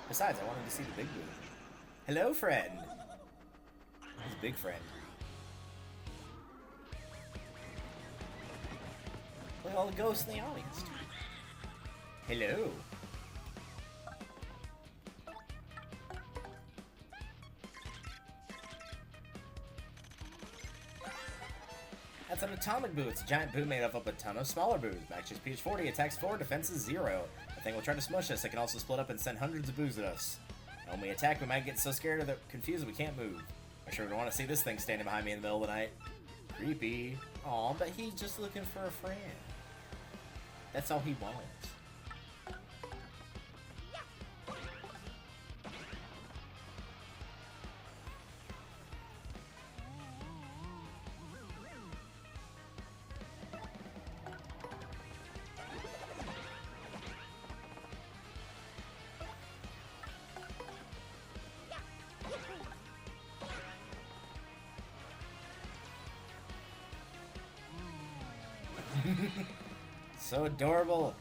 Besides, I wanted to see the big boo. Hello, friend. He's a big friend. Look at all the ghosts in the audience. Hello. That's an atomic boo. It's a giant boo made up of a ton of smaller boos. Max HP is 40, attacks 4, defense is 0. The thing will try to smush us. It can also split up and send hundreds of boos at us. And when we attack, we might get so scared or confused we can't move. I sure don't want to see this thing standing behind me in the middle of the night. Creepy. Aw, but he's just looking for a friend. That's all he wants. So adorable.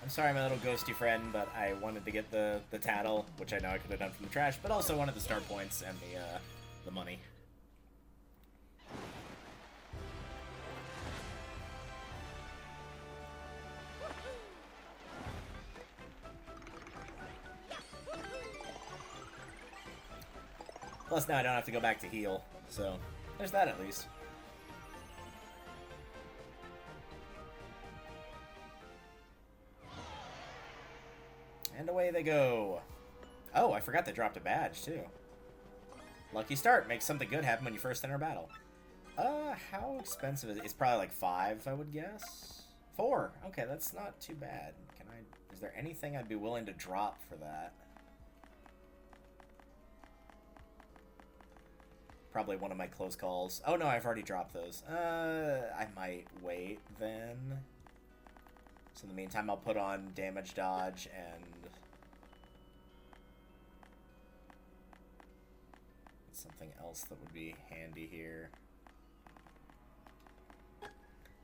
I'm sorry, my little ghosty friend, but I wanted to get the tattle, which I know I could have done from the trash, but also wanted the star points and the money. Plus now I don't have to go back to heal, so there's that at least. And away they go. Oh, I forgot they dropped a badge, too. Lucky start. Makes something good happen when you first enter battle. How expensive is it? It's probably like 5, I would guess. 4. Okay, that's not too bad. Is there anything I'd be willing to drop for that? Probably one of my close calls. Oh, no, I've already dropped those. I might wait, then. So in the meantime, I'll put on damage dodge and something else that would be handy here.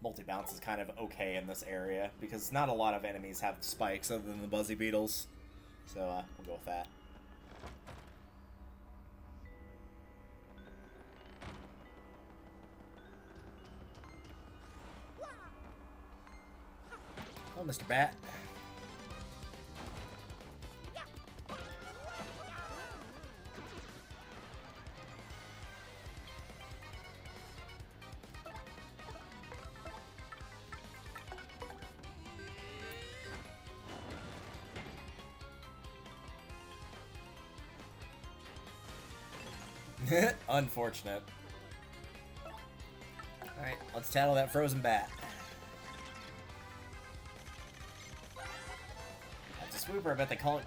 Multi-bounce is kind of okay in this area, because not a lot of enemies have spikes other than the Buzzy Beetles. So, we'll go with that. Oh, Mr. Bat. Unfortunate. Alright, let's tattle that frozen bat. That's a swooper. I bet they call it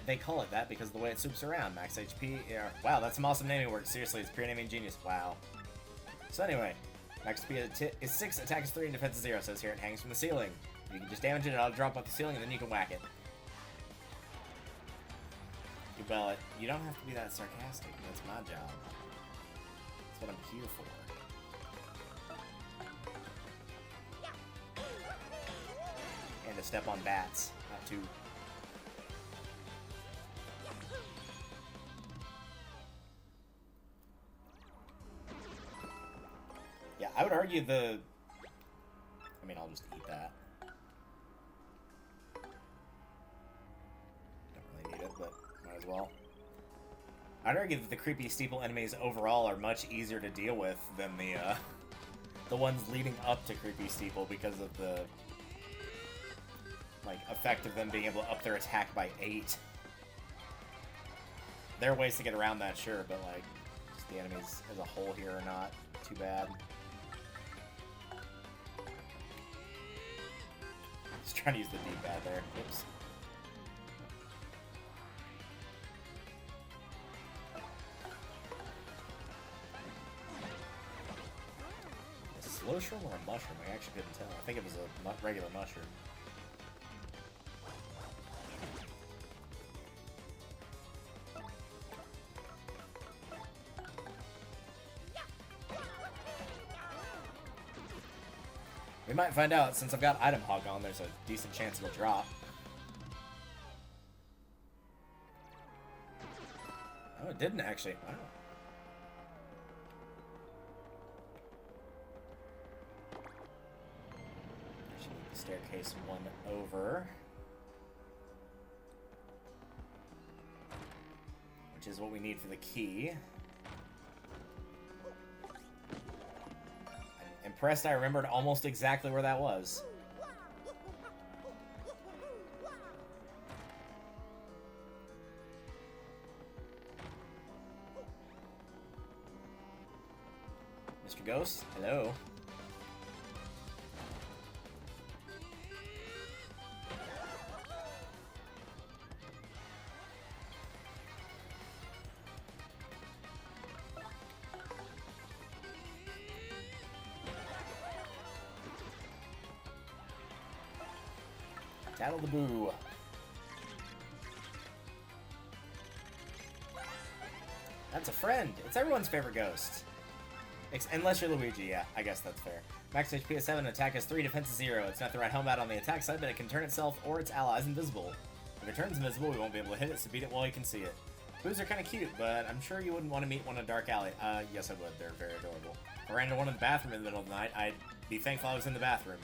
they call it that because of the way it swoops around. Max HP. Yeah. Wow, that's some awesome naming work. Seriously, it's pure naming genius. Wow. So anyway, max HP is 6, attack is 3, and defense is 0. Says here it hangs from the ceiling. You can just damage it, it'll drop off the ceiling, and then you can whack it. Well, you don't have to be that sarcastic. That's my job. That's what I'm here for. And to step on bats, not to. Yeah, I would argue the... I mean, I'll just eat that. Don't really need it, but... as well. I'd argue that the Creepy Steeple enemies overall are much easier to deal with than the ones leading up to Creepy Steeple because of the like effect of them being able to up their attack by 8. There are ways to get around that, sure, but like just the enemies as a whole here are not too bad. Just trying to use the D-pad there. Oops. Slow shroom or a mushroom? I actually couldn't tell. I think it was a regular mushroom. We might find out. Since I've got item hog on, there's a decent chance it'll drop. Oh, it didn't actually. Wow. Staircase 1 over, which is what we need for the key. I'm impressed I remembered almost exactly where that was. Mr. Ghost, hello. Tattle the Boo. That's a friend. It's everyone's favorite ghost. Unless you're Luigi, yeah, I guess that's fair. Max HP is 7, attack is 3, defense is 0. It's not the right home out on the attack side, but it can turn itself or its allies invisible. If it turns invisible, we won't be able to hit it, so beat it while you can see it. Boos are kind of cute, but I'm sure you wouldn't want to meet one in a dark alley. Yes I would. They're very adorable. If I ran into one in the bathroom in the middle of the night, I'd be thankful I was in the bathroom.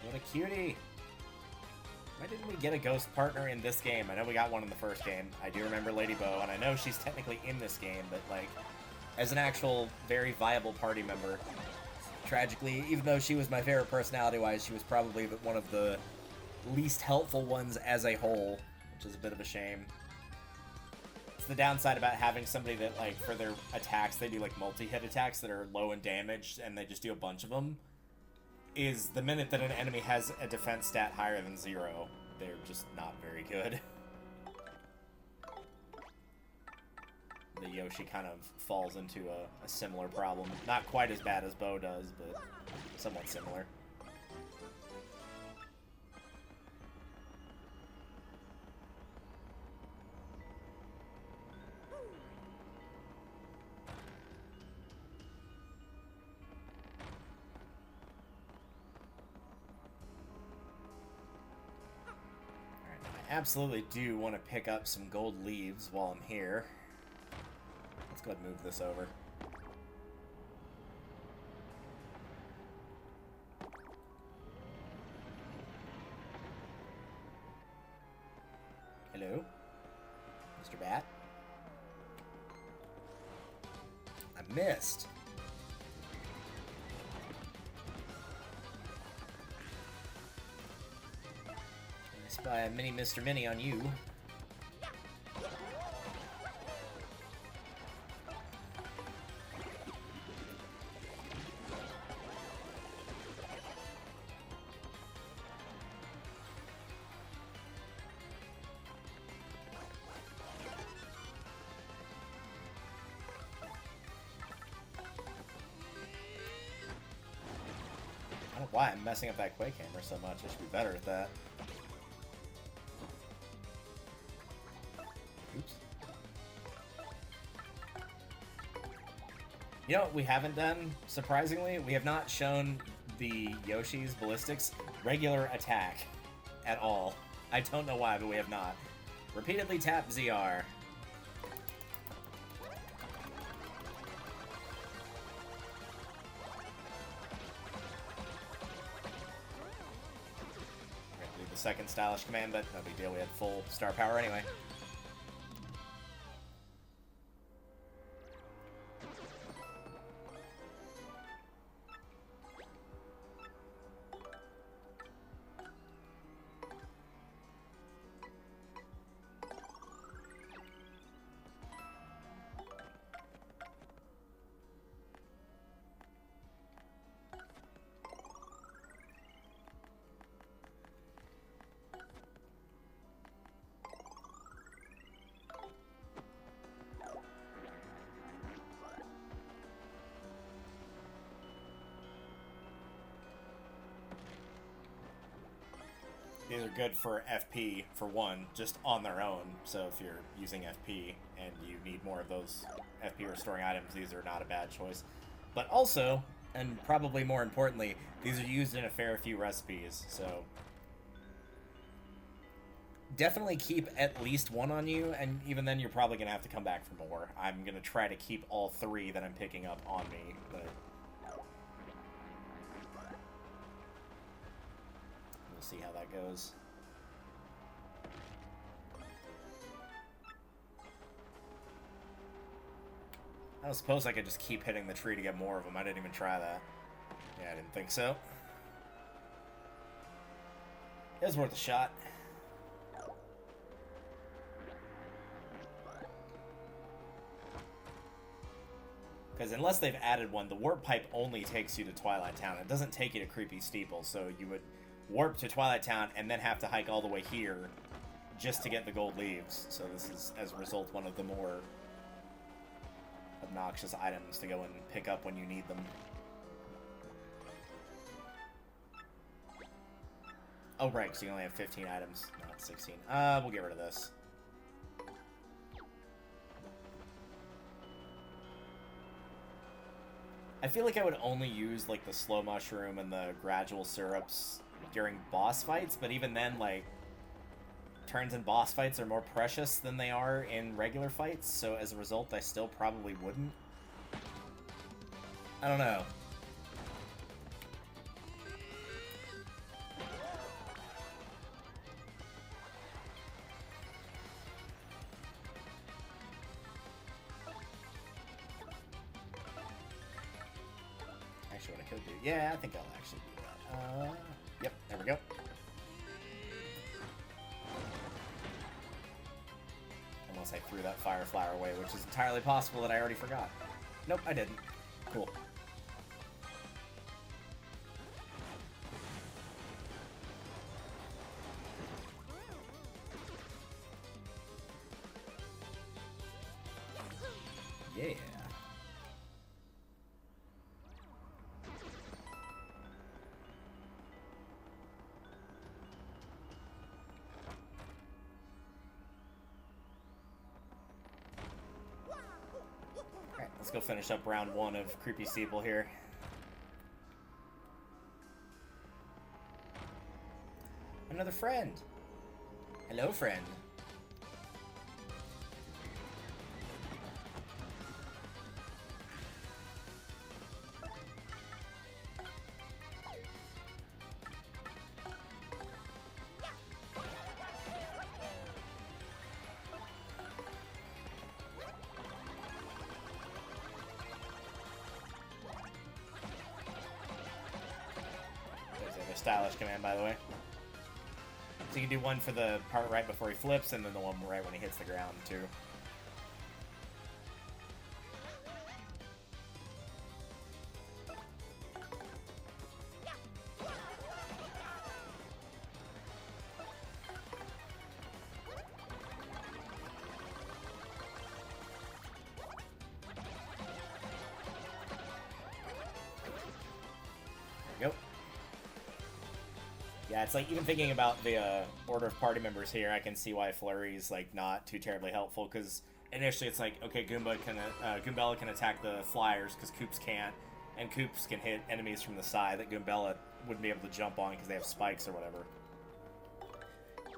What a cutie! Why didn't we get a ghost partner in this game? I know we got one in the first game. I do remember Lady Bo, and I know she's technically in this game, but like, as an actual very viable party member, tragically, even though she was my favorite personality-wise, she was probably one of the least helpful ones as a whole, which is a bit of a shame. It's the downside about having somebody that, like, for their attacks, they do like multi-hit attacks that are low in damage, and they just do a bunch of them. Is the minute that an enemy has a defense stat higher than 0, they're just not very good. The Yoshi kind of falls into a similar problem. Not quite as bad as Bo does, but somewhat similar. absolutely do want to pick up some gold leaves while I'm here. Let's go ahead and move this over. Hello? Mr. Bat? I missed. I spy a mini Mr. Mini on you. I don't know why I'm messing up that Quake hammer so much. I should be better at that. Oops. You know what we haven't done, surprisingly? We have not shown the Yoshi's Ballistics regular attack at all. I don't know why, but we have not. Repeatedly tap ZR. Second stylish command, but no big deal, we had full star power anyway. These are good for FP, for one, just on their own. So if you're using FP and you need more of those FP restoring items, these are not a bad choice. But also, and probably more importantly, these are used in a fair few recipes, so definitely keep at least one on you, and even then you're probably going to have to come back for more. I'm going to try to keep all three that I'm picking up on me, but we'll see how that goes. I don't suppose I could just keep hitting the tree to get more of them. I didn't even try that. Yeah, I didn't think so. It was worth a shot. Because unless they've added one, the warp pipe only takes you to Twilight Town. It doesn't take you to Creepy Steeple, so you would warp to Twilight Town and then have to hike all the way here just to get the gold leaves. So this is, as a result, one of the more obnoxious items to go and pick up when you need them. Oh, right, so you only have 15 items, not 16. We'll get rid of this. I feel like I would only use, like, the slow mushroom and the gradual syrups during boss fights, but even then, like, turns in boss fights are more precious than they are in regular fights, so as a result, I still probably wouldn't. I don't know. Actually, what I could do... Yeah, I think I'll actually do that. Yep, there we go. Unless I threw that fire flower away, which is entirely possible that I already forgot. Nope, I didn't. Cool. Yeah. Alright, let's go finish up round one of Creepy Steeple here. Another friend! Hello, friend. Stylish command, by the way. So you can do one for the part right before he flips, and then the one right when he hits the ground, too. There we go. Yeah, it's like, even thinking about the order of party members here, I can see why Flurrie's like not too terribly helpful, because initially it's like, okay, Goombella can attack the flyers because Koops can't, and Koops can hit enemies from the side that Goombella wouldn't be able to jump on because they have spikes or whatever.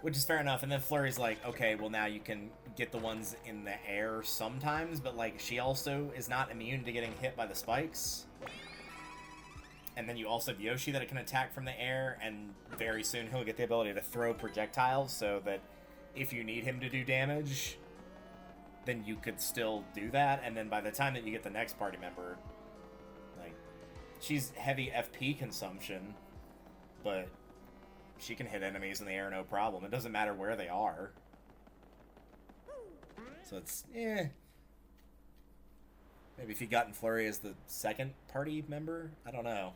Which is fair enough, and then Flurrie's like, okay, well now you can get the ones in the air sometimes, but like, she also is not immune to getting hit by the spikes. And then you also have Yoshi that it can attack from the air, and very soon he'll get the ability to throw projectiles, so that if you need him to do damage, then you could still do that. And then by the time that you get the next party member, like, she's heavy FP consumption, but she can hit enemies in the air no problem. It doesn't matter where they are. So it's, Maybe if you gotten Flurrie as the second party member, I don't know.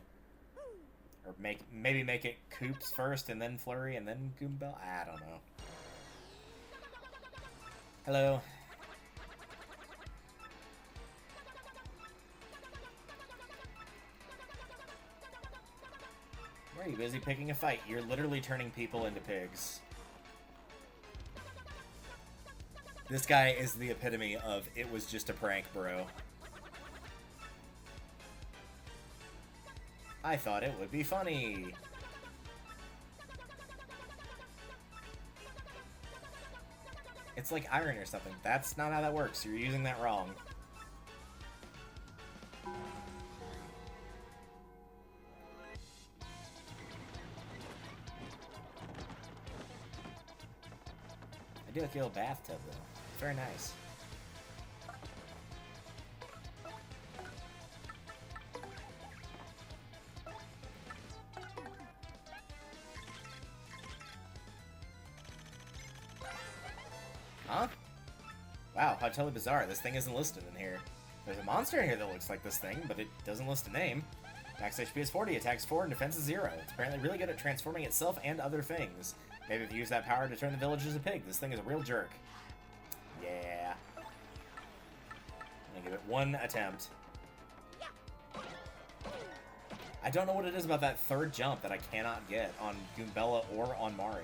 Or maybe make it Koops first, and then Flurrie, and then Goombella? I don't know. Hello. Why are you busy picking a fight? You're literally turning people into pigs. This guy is the epitome of, it was just a prank, bro. I thought it would be funny. It's like iron or something. That's not how that works. You're using that wrong. I do like the old bathtub, though. Very nice. Huh? Wow, how totally bizarre. This thing isn't listed in here. There's a monster in here that looks like this thing, but it doesn't list a name. Max HP is 40, attacks 4, and defense is 0. It's apparently really good at transforming itself and other things. Maybe if you use that power to turn the villagers a pig. This thing is a real jerk. Yeah. I'm gonna give it one attempt. I don't know what it is about that third jump that I cannot get on Goombella or on Mario.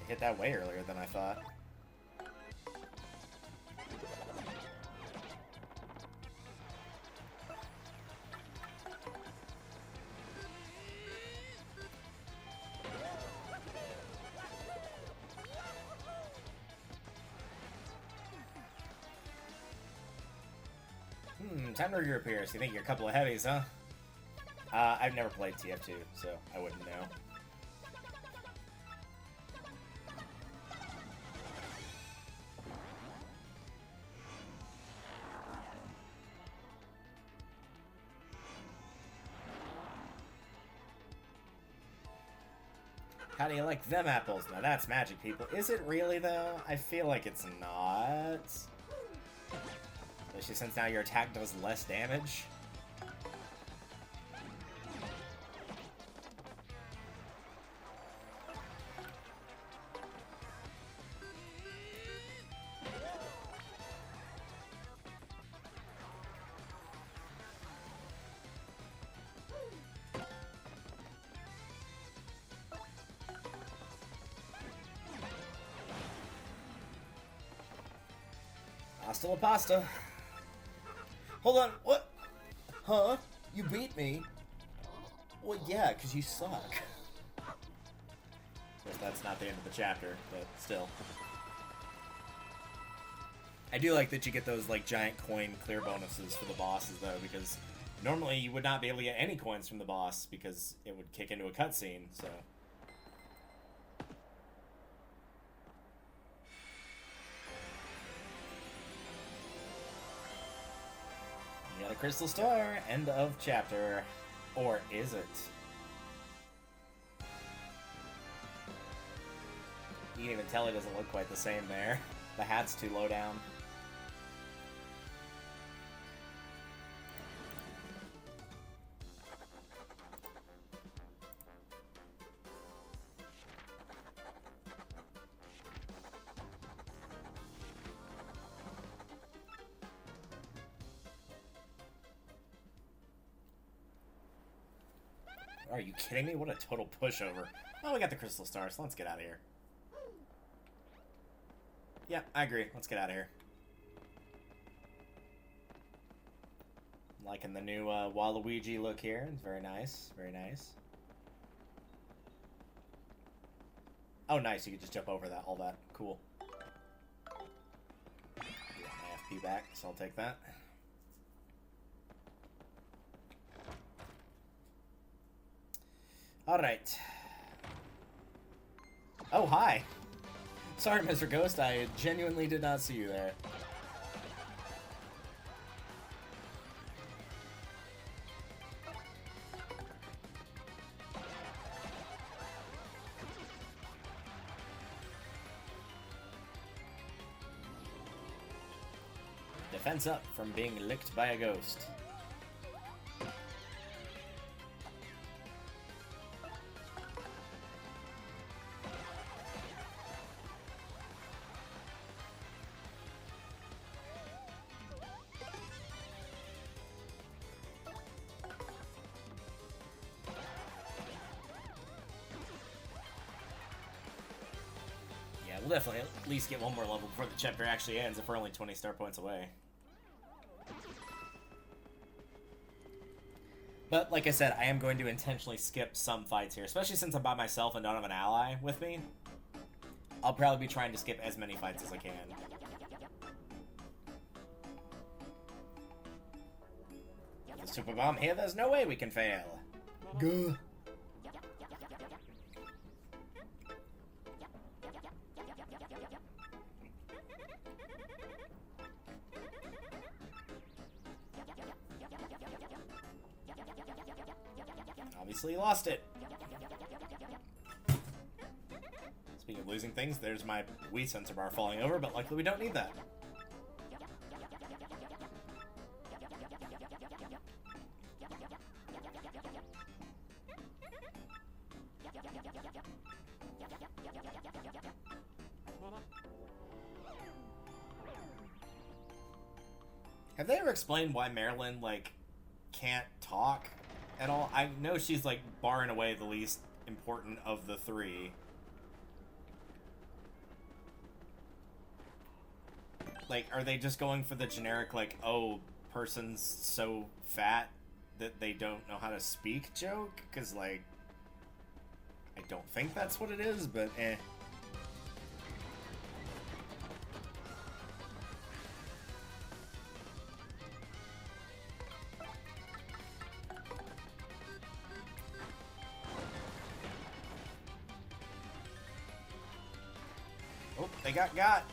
Hit that way earlier than I thought. Time to regroup here. So you think you're a couple of heavies, huh? I've never played TF2, so I wouldn't know. How do you like them apples? Now that's magic, people. Is it really, though? I feel like it's not. Especially since now your attack does less damage. Hasta la pasta. Hold on, what? Huh? You beat me? Well, yeah, because you suck. Of course, that's not the end of the chapter, but still. I do like that you get those, like, giant coin clear bonuses for the bosses, though, because normally you would not be able to get any coins from the boss because it would kick into a cutscene, so... You got a crystal star, end of chapter. Or is it? You can even tell it doesn't look quite the same there. The hat's too low down. Are you kidding me? What a total pushover. Oh, we got the crystal star, so let's get out of here. Yeah, I agree. Let's get out of here. Liking the new Waluigi look here. It's very nice. Very nice. Oh, nice. You could just jump over that. All that. Cool. Get my FP back, so I'll take that. Alright. Oh, hi. Sorry, Mr. Ghost, I genuinely did not see you there. Defense up from being licked by a ghost. We'll definitely at least get one more level before the chapter actually ends if we're only 20 star points away. But, like I said, I am going to intentionally skip some fights here, especially since I'm by myself and don't have an ally with me. I'll probably be trying to skip as many fights as I can. With the super bomb here, there's no way we can fail. Gah. Obviously lost it. Speaking of losing things, there's my Wii sensor bar falling over, but luckily we don't need that. Have they ever explained why Marilyn, like, can't talk at all? I know she's, like, barring away the least important of the three. Like, are they just going for the generic, like, oh, person's so fat that they don't know how to speak joke? Because, like, I don't think that's what it is, but eh. Oh, they got.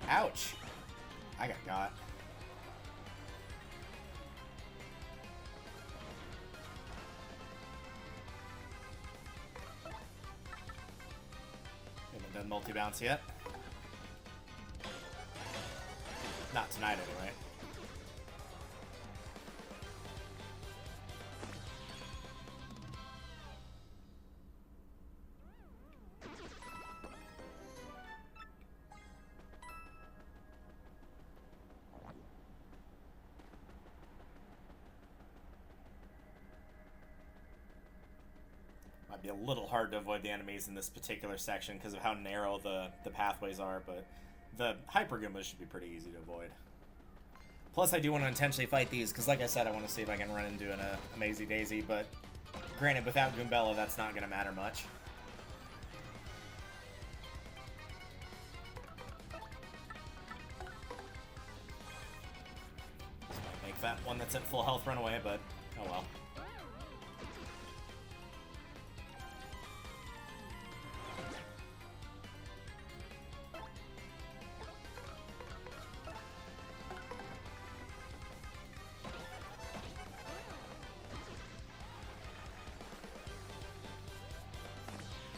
Ouch. I got. Haven't done multi-bounce yet. Not tonight, anyway. Might be a little hard to avoid the enemies in this particular section because of how narrow the pathways are, but the Hyper Goombas should be pretty easy to avoid. Plus, I do want to intentionally fight these, because like I said, I want to see if I can run into an Amazy Daisy, but granted, without Goombella, that's not going to matter much. This might make that one that's at full health run away, but oh well.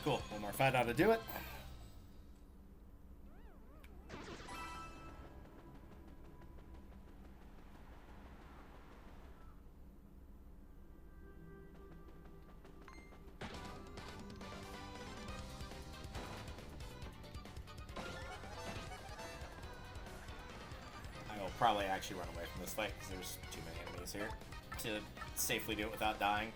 Cool, one more fight out to do it. I will probably actually run away from this fight because there's too many enemies here to safely do it without dying.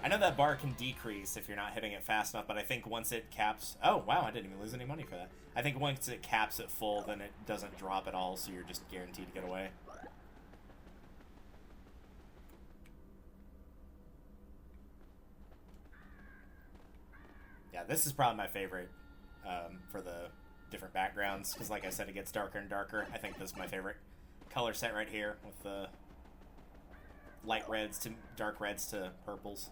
I know that bar can decrease if you're not hitting it fast enough, but I think once it caps... Oh, wow, I didn't even lose any money for that. I think once it caps at full, then it doesn't drop at all, so you're just guaranteed to get away. Yeah, this is probably my favorite for the different backgrounds, because like I said, it gets darker and darker. I think this is my favorite color set right here, with the light reds to dark reds to purples.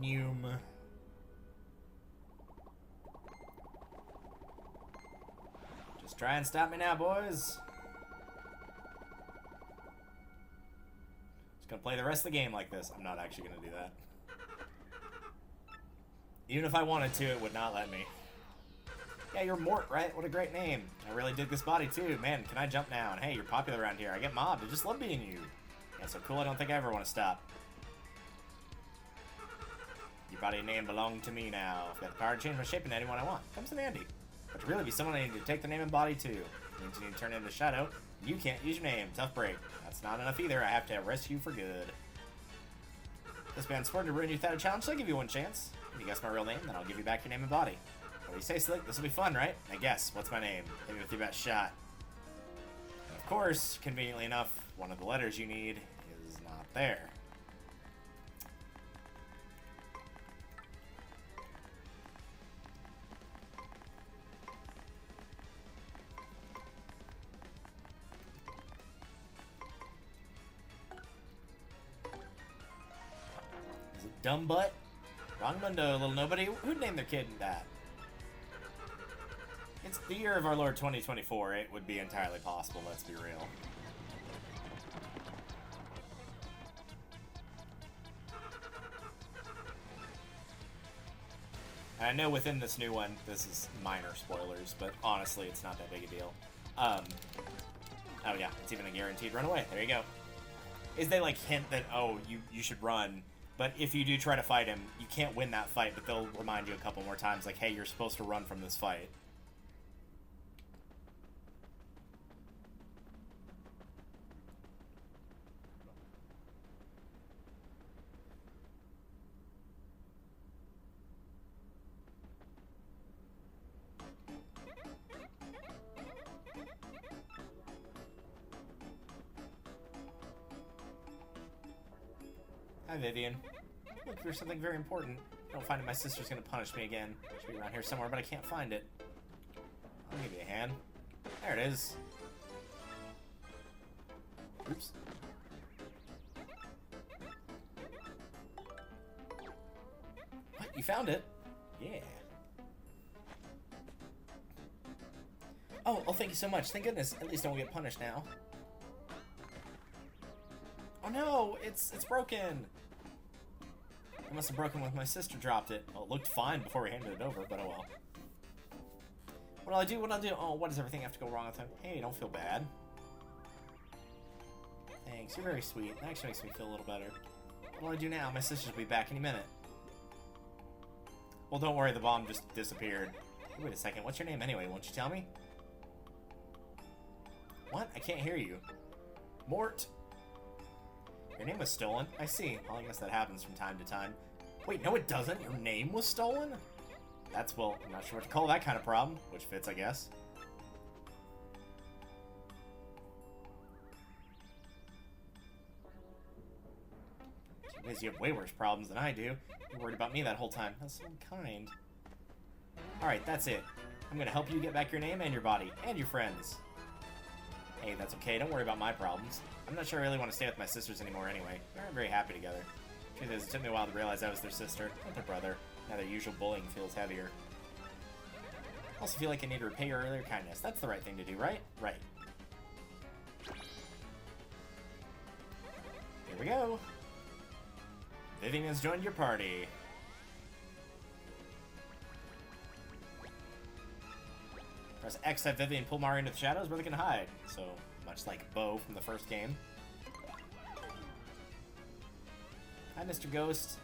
Noom. Just try and stop me now, boys. Just gonna play the rest of the game like this. I'm not actually gonna do that. Even if I wanted to, it would not let me. Yeah, you're Mort, right? What a great name. I really dig this body, too. Man, can I jump now? And hey, you're popular around here. I get mobbed. I just love being you. Yeah, so cool, I don't think I ever want to stop. Your body and name belong to me now. I've got the power to change my shape into anyone I want. Comes in handy. But to really be someone, I need to take the name and body, too. It means you need to turn into Shadow. You can't use your name. Tough break. That's not enough either. I have to arrest you for good. This man's sworn to ruin you without a challenge, so I'll give you one chance. If you guess my real name, then I'll give you back your name and body. What do you say, Slick? This will be fun, right? I guess. What's my name? Hit me with your best shot. And of course, conveniently enough, one of the letters you need is not there. Is it Dumb Butt? Wrong mundo, little nobody. Who'd name their kid that? It's the year of our Lord 2024. It would be entirely possible, let's be real. And I know within this new one, this is minor spoilers, but honestly, it's not that big a deal. Oh yeah, it's even a guaranteed runaway. There you go. Is they like hint that, oh, you should run. But if you do try to fight him, you can't win that fight, but they'll remind you a couple more times, like, hey, you're supposed to run from this fight. Hi, Vivian. Look, there's something very important. I don't find it, my sister's gonna punish me again. Should be around here somewhere, but I can't find it. I'll give you a hand. There it is. Oops. What? You found it? Yeah. Oh, thank you so much. Thank goodness. At least I won't get punished now. Oh no, it's broken. It must have broken when my sister dropped it. Well, it looked fine before we handed it over, but oh well. What'll I do? What'll I do? Oh, what does everything have to go wrong with him? Hey, don't feel bad. Thanks, you're very sweet. That actually makes me feel a little better. What'll I do now? My sister'll be back any minute. Well, don't worry, the bomb just disappeared. Hey, wait a second, what's your name anyway? Won't you tell me? What? I can't hear you. Mort. Your name was stolen? I see. Well, I guess that happens from time to time. Wait, no it doesn't. Your name was stolen? That's, well, I'm not sure what to call that kind of problem. Which fits, I guess. Because you have way worse problems than I do. You're worried about me that whole time. That's so unkind. Alright, that's it. I'm gonna help you get back your name and your body, and your friends. Hey, that's okay. Don't worry about my problems. I'm not sure I really want to stay with my sisters anymore anyway. We aren't very happy together. Truth is, it took me a while to realize I was their sister, not their brother. Now their usual bullying feels heavier. I also feel like I need to repay your earlier kindness. That's the right thing to do, right? Right. Here we go. Vivian has joined your party. Press X to have Vivian pull Mario into the shadows where they can hide. So, much like Bo from the first game. Hi, Mr. Ghost.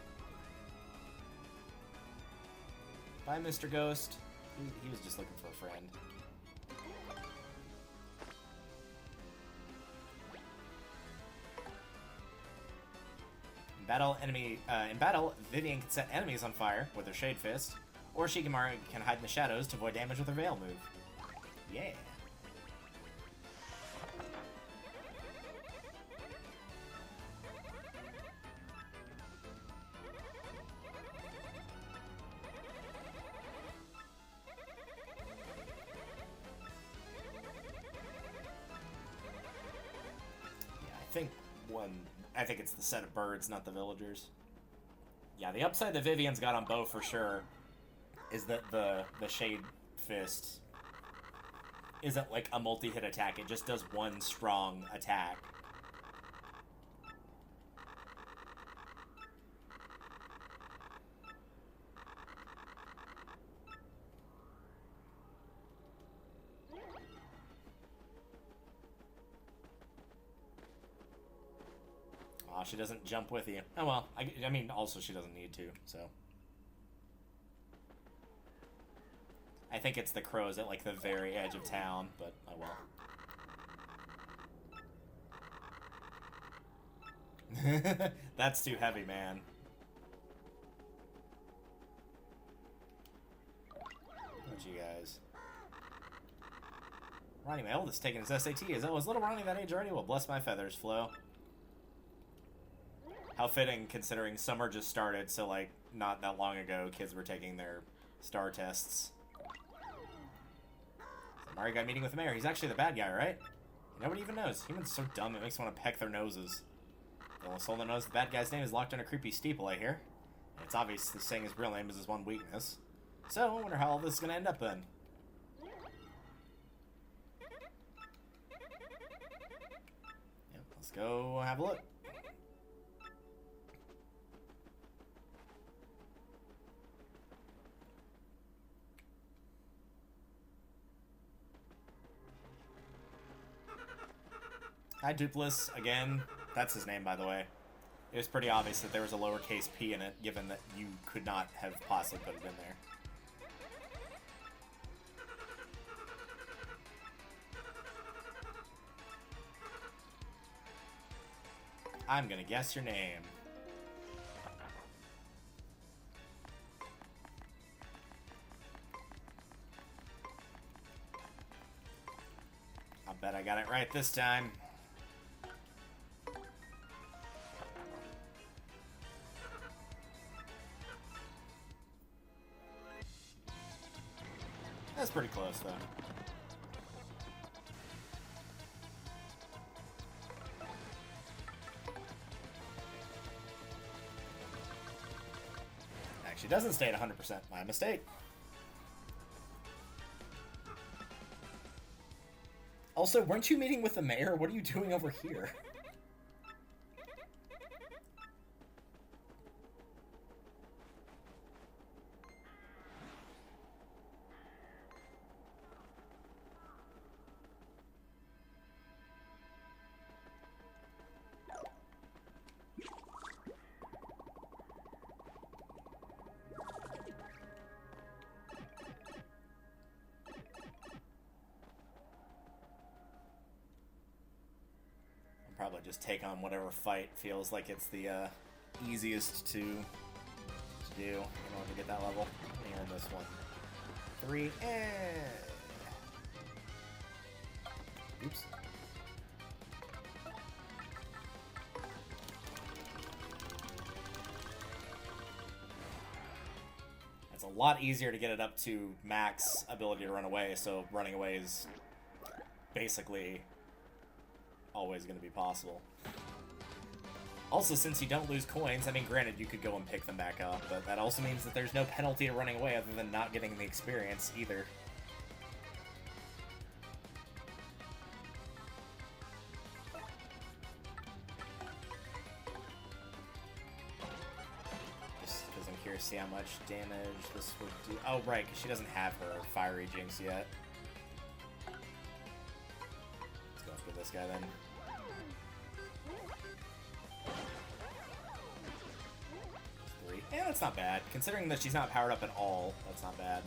Bye, Mr. Ghost. He was just looking for a friend. In battle, Vivian can set enemies on fire with her Shade Fist, or she can hide in the shadows to avoid damage with her Veil move. Yeah. I think it's the set of birds, not the villagers. Yeah, the upside that Vivian's got on Bo for sure is that the Shade Fist isn't like a multi-hit attack. It just does one strong attack. She doesn't jump with you. Oh well, I mean, also she doesn't need to, so. I think it's the crows at like the very edge of town, but oh well. That's too heavy, man. What you guys? Ronnie, my oldest, taking his SAT. Is little Ronnie that age already? Well, bless my feathers, Flo. How fitting, considering summer just started, so, like, not that long ago, kids were taking their star tests. So Mario got a meeting with the mayor. He's actually the bad guy, right? Nobody even knows. Humans are so dumb, it makes them want to peck their noses. The only soul that knows the bad guy's name is locked in a creepy steeple, I hear. And it's obvious that saying his real name is his one weakness. So, I wonder how all this is going to end up, then. Yep, let's go have a look. Hi, Doopliss, again. That's his name, by the way. It was pretty obvious that there was a lowercase p in it, given that you could not have possibly put it in there. I'm gonna guess your name. I'll bet I got it right this time. That's pretty close, though. Actually, doesn't stay at 100%. My mistake. Also, weren't you meeting with the mayor? What are you doing over here? Probably just take on whatever fight feels like it's the easiest to to do in order to get that level. And this one. 3, oops. It's a lot easier to get it up to max ability to run away, so running away is basically always going to be possible. Also, since you don't lose coins, I mean, granted, you could go and pick them back up, but that also means that there's no penalty to running away other than not getting the experience either. Just because I'm curious to see how much damage this would do. Oh, right, because she doesn't have her fiery jinx yet. Let's go after this guy then. Yeah, that's not bad. Considering that she's not powered up at all, that's not bad.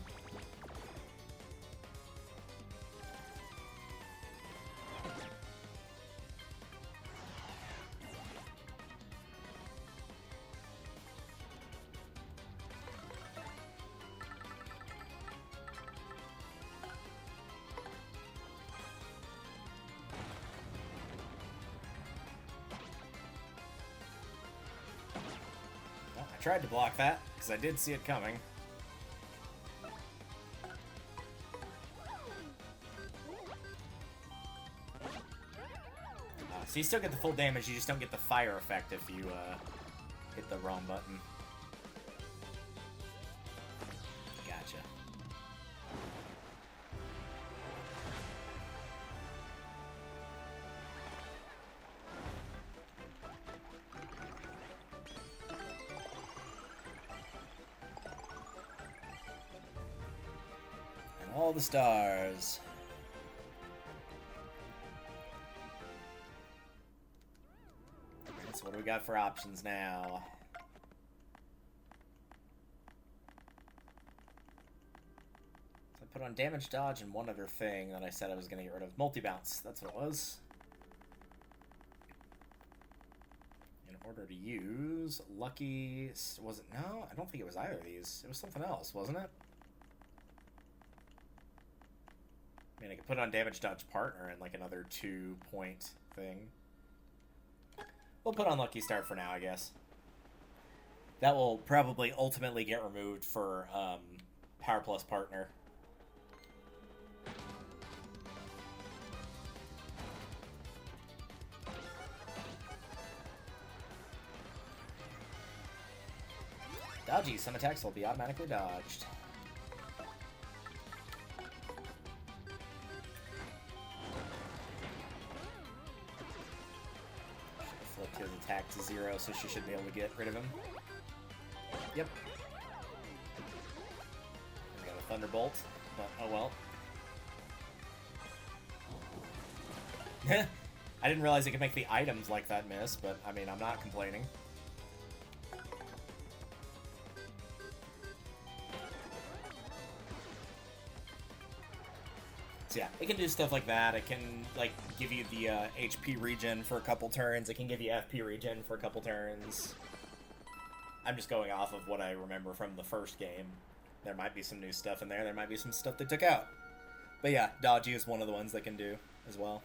I tried to block that, because I did see it coming. So you still get the full damage, you just don't get the fire effect if you hit the wrong button. Gotcha. All the stars. So what do we got for options now? So I put on damage dodge and one other thing that I said I was going to get rid of. Multi-bounce, that's what it was. In order to use lucky... Was it? No, I don't think it was either of these. It was something else, wasn't it? I mean, I could put on damage dodge partner and like another 2-point thing. We'll put on lucky start for now, I guess. That will probably ultimately get removed for power plus partner. Dodgy, some attacks will be automatically dodged. His attack to 0, so she should be able to get rid of him. Yep. We got a Thunderbolt, but oh well. I didn't realize it could make the items like that miss, but I mean, I'm not complaining. So yeah, it can do stuff like that. It can like give you the HP regen for a couple turns. It can give you FP regen for a couple turns. I'm just going off of what I remember from the first game. There might be some new stuff in there. There might be some stuff they took out. But yeah, Dodgy is one of the ones that can do as well.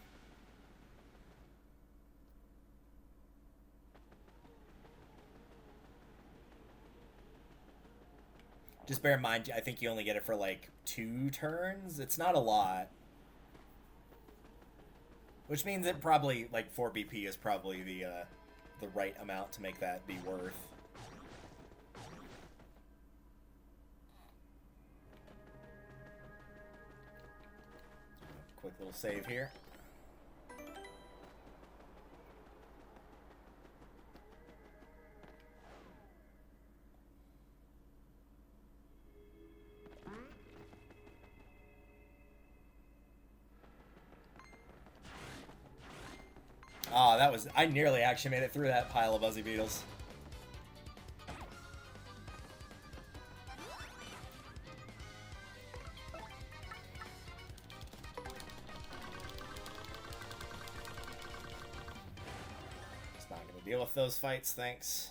Just bear in mind, I think you only get it for like 2 turns. It's not a lot. Which means it probably, like, 4 BP is probably the right amount to make that be worth. Quick little save here. Oh, that was... I nearly actually made it through that pile of Buzzy Beetles. Just not going to deal with those fights, thanks.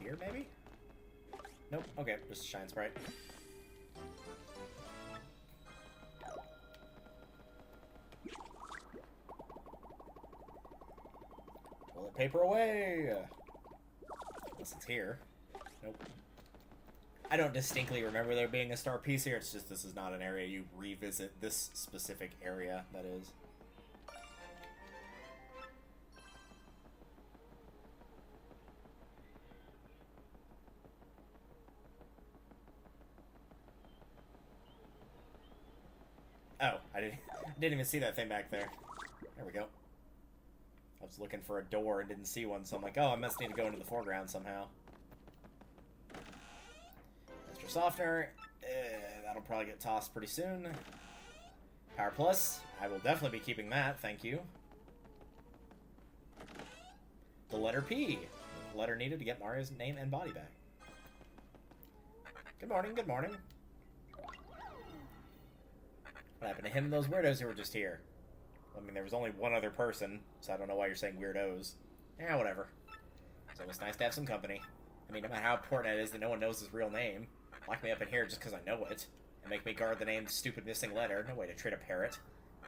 here, maybe? Nope. Okay, just a shine sprite. Toilet paper away! Unless it's here. Nope. I don't distinctly remember there being a star piece here. It's just this is not an area you revisit. This specific area, that is. Oh, I didn't even see that thing back there. There we go. I was looking for a door and didn't see one, so I'm like, oh, I must need to go into the foreground somehow. Mr. Softener, that'll probably get tossed pretty soon. Power Plus, I will definitely be keeping that, thank you. The letter P, the letter needed to get Mario's name and body back. Good morning, good morning. What happened to him and those weirdos who were just here? I mean, there was only one other person, so I don't know why you're saying weirdos. Yeah, whatever. It's always nice to have some company. I mean, no matter how important it is that no one knows his real name, lock me up in here just because I know it, and make me guard the name's stupid missing letter. No way to treat a parrot.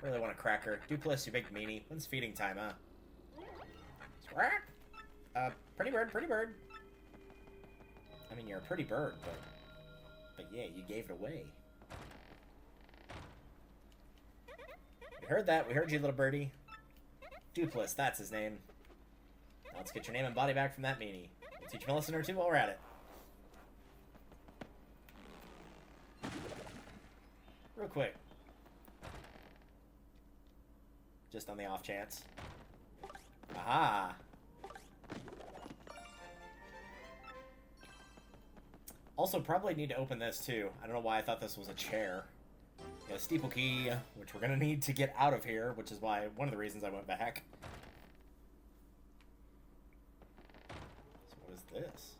I really want a cracker. Doopliss, you big meanie. When's feeding time, huh? Squawk! Pretty bird, pretty bird. I mean, you're a pretty bird, but yeah, you gave it away. We heard that. We heard you, little birdie. Doopliss, that's his name. Now let's get your name and body back from that meanie. We'll teach him a lesson or two while we're at it. Real quick. Just on the off chance. Aha! Also, probably need to open this, too. I don't know why I thought this was a chair. Got a steeple key, which we're going to need to get out of here, which is why one of the reasons I went back. So what is this?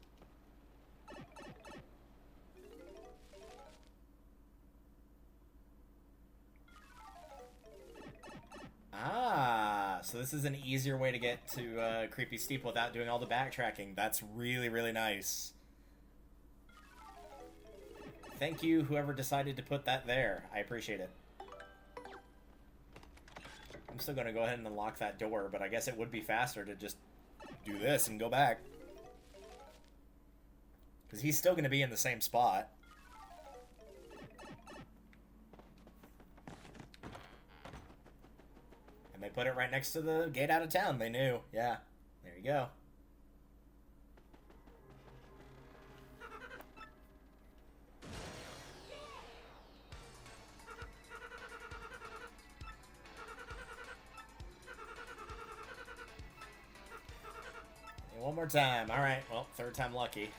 Ah, so this is an easier way to get to Creepy Steeple without doing all the backtracking. That's really, really nice. Thank you, whoever decided to put that there. I appreciate it. I'm still going to go ahead and unlock that door, but I guess it would be faster to just do this and go back. Because he's still going to be in the same spot. And they put it right next to the gate out of town. They knew. Yeah. There you go. One more time. Alright, well, third time lucky.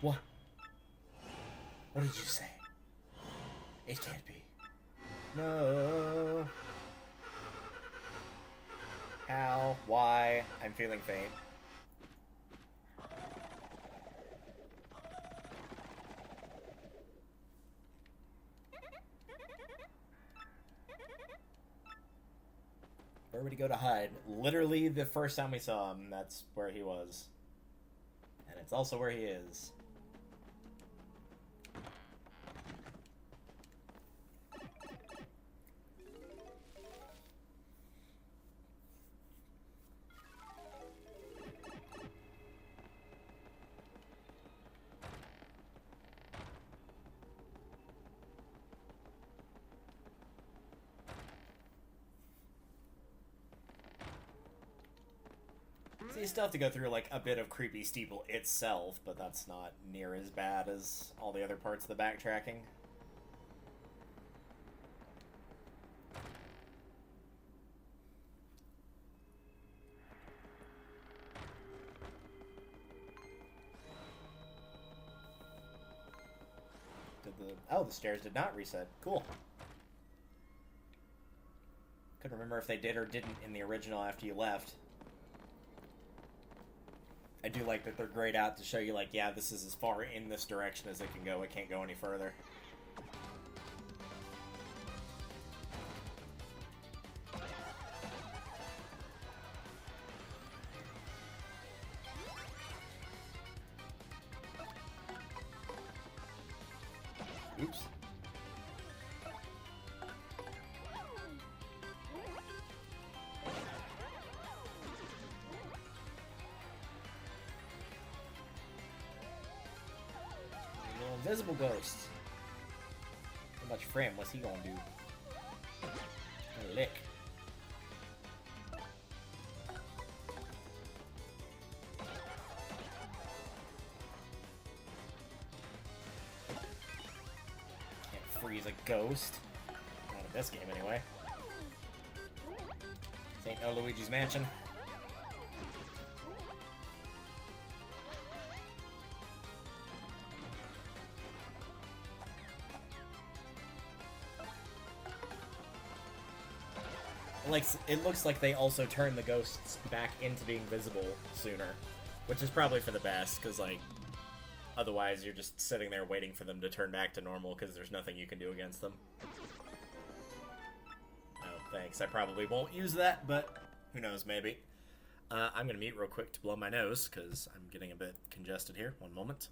What? What did you say? It can't be. No. How? Why? I'm feeling faint. Where would he go to hide? Literally the first time we saw him, that's where he was. And it's also where he is. So you still have to go through, like, a bit of Creepy Steeple itself, but that's not near as bad as all the other parts of the backtracking. Oh, the stairs did not reset. Cool. Couldn't remember if they did or didn't in the original after you left. I do like that they're grayed out to show you, like, yeah, this is as far in this direction as it can go. It can't go any further. Oops. Invisible ghost. How about your friend? What's he gonna do? A lick. Can't freeze a ghost. Not in this game, anyway. This ain't no Luigi's Mansion. It looks like they also turn the ghosts back into being visible sooner, which is probably for the best, because, like, otherwise you're just sitting there waiting for them to turn back to normal, because there's nothing you can do against them. Oh, thanks. I probably won't use that, but who knows, maybe. I'm going to mute real quick to blow my nose, because I'm getting a bit congested here. One moment.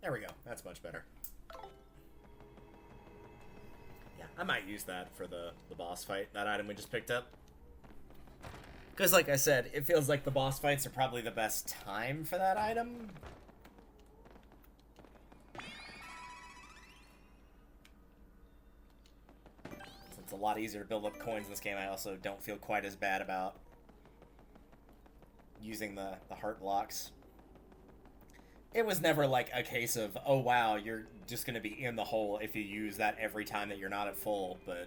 There we go. That's much better. Yeah, I might use that for the boss fight, that item we just picked up. Because, like I said, it feels like the boss fights are probably the best time for that item. Since it's a lot easier to build up coins in this game, I also don't feel quite as bad about using the heart blocks. It was never like a case of, oh wow, you're just going to be in the hole if you use that every time that you're not at full, but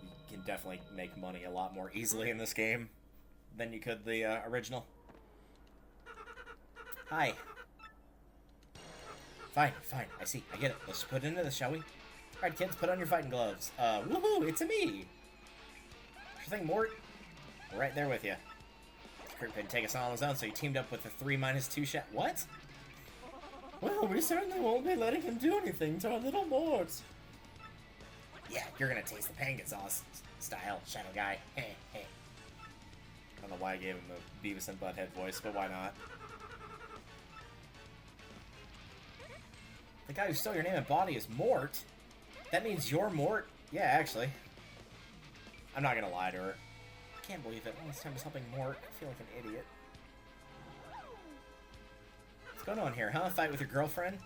you can definitely make money a lot more easily in this game than you could the original. Hi. Fine, I see, I get it. Let's put it into this, shall we? Alright kids, put on your fighting gloves. Woohoo, it's a me! Sure thing, Mort. We're right there with you. Kurt couldn't take us on his own, so he teamed up with the 3-2 shot. What? Well, we certainly won't be letting him do anything to our little Mort. Yeah, you're gonna taste the pangan sauce style, Shadow Guy. Hey. I don't know why I gave him a Beavis and Butthead voice, but why not? The guy who stole your name and body is Mort? That means you're Mort? Yeah, actually. I'm not gonna lie to her. I can't believe it. All this time I was helping Mort. I feel like an idiot. What's going on here, huh? Fight with your girlfriend?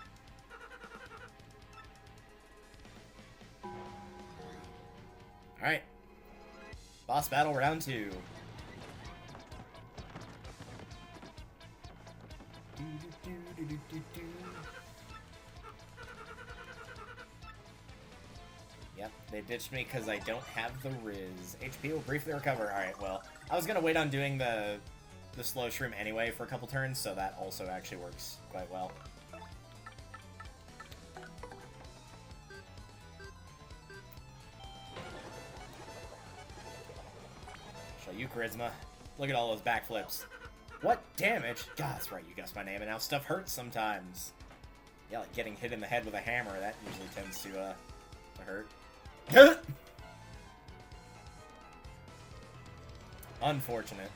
Alright. Boss battle round 2. Yep, they ditched me because I don't have the Riz. HP will briefly recover. Alright, well, I was going to wait on doing the slow shroom anyway for a couple turns, so that also actually works quite well. Show you charisma. Look at all those backflips. What damage? God, that's right, you guessed my name, and now stuff hurts sometimes. Yeah, like getting hit in the head with a hammer, that usually tends to hurt. Unfortunate.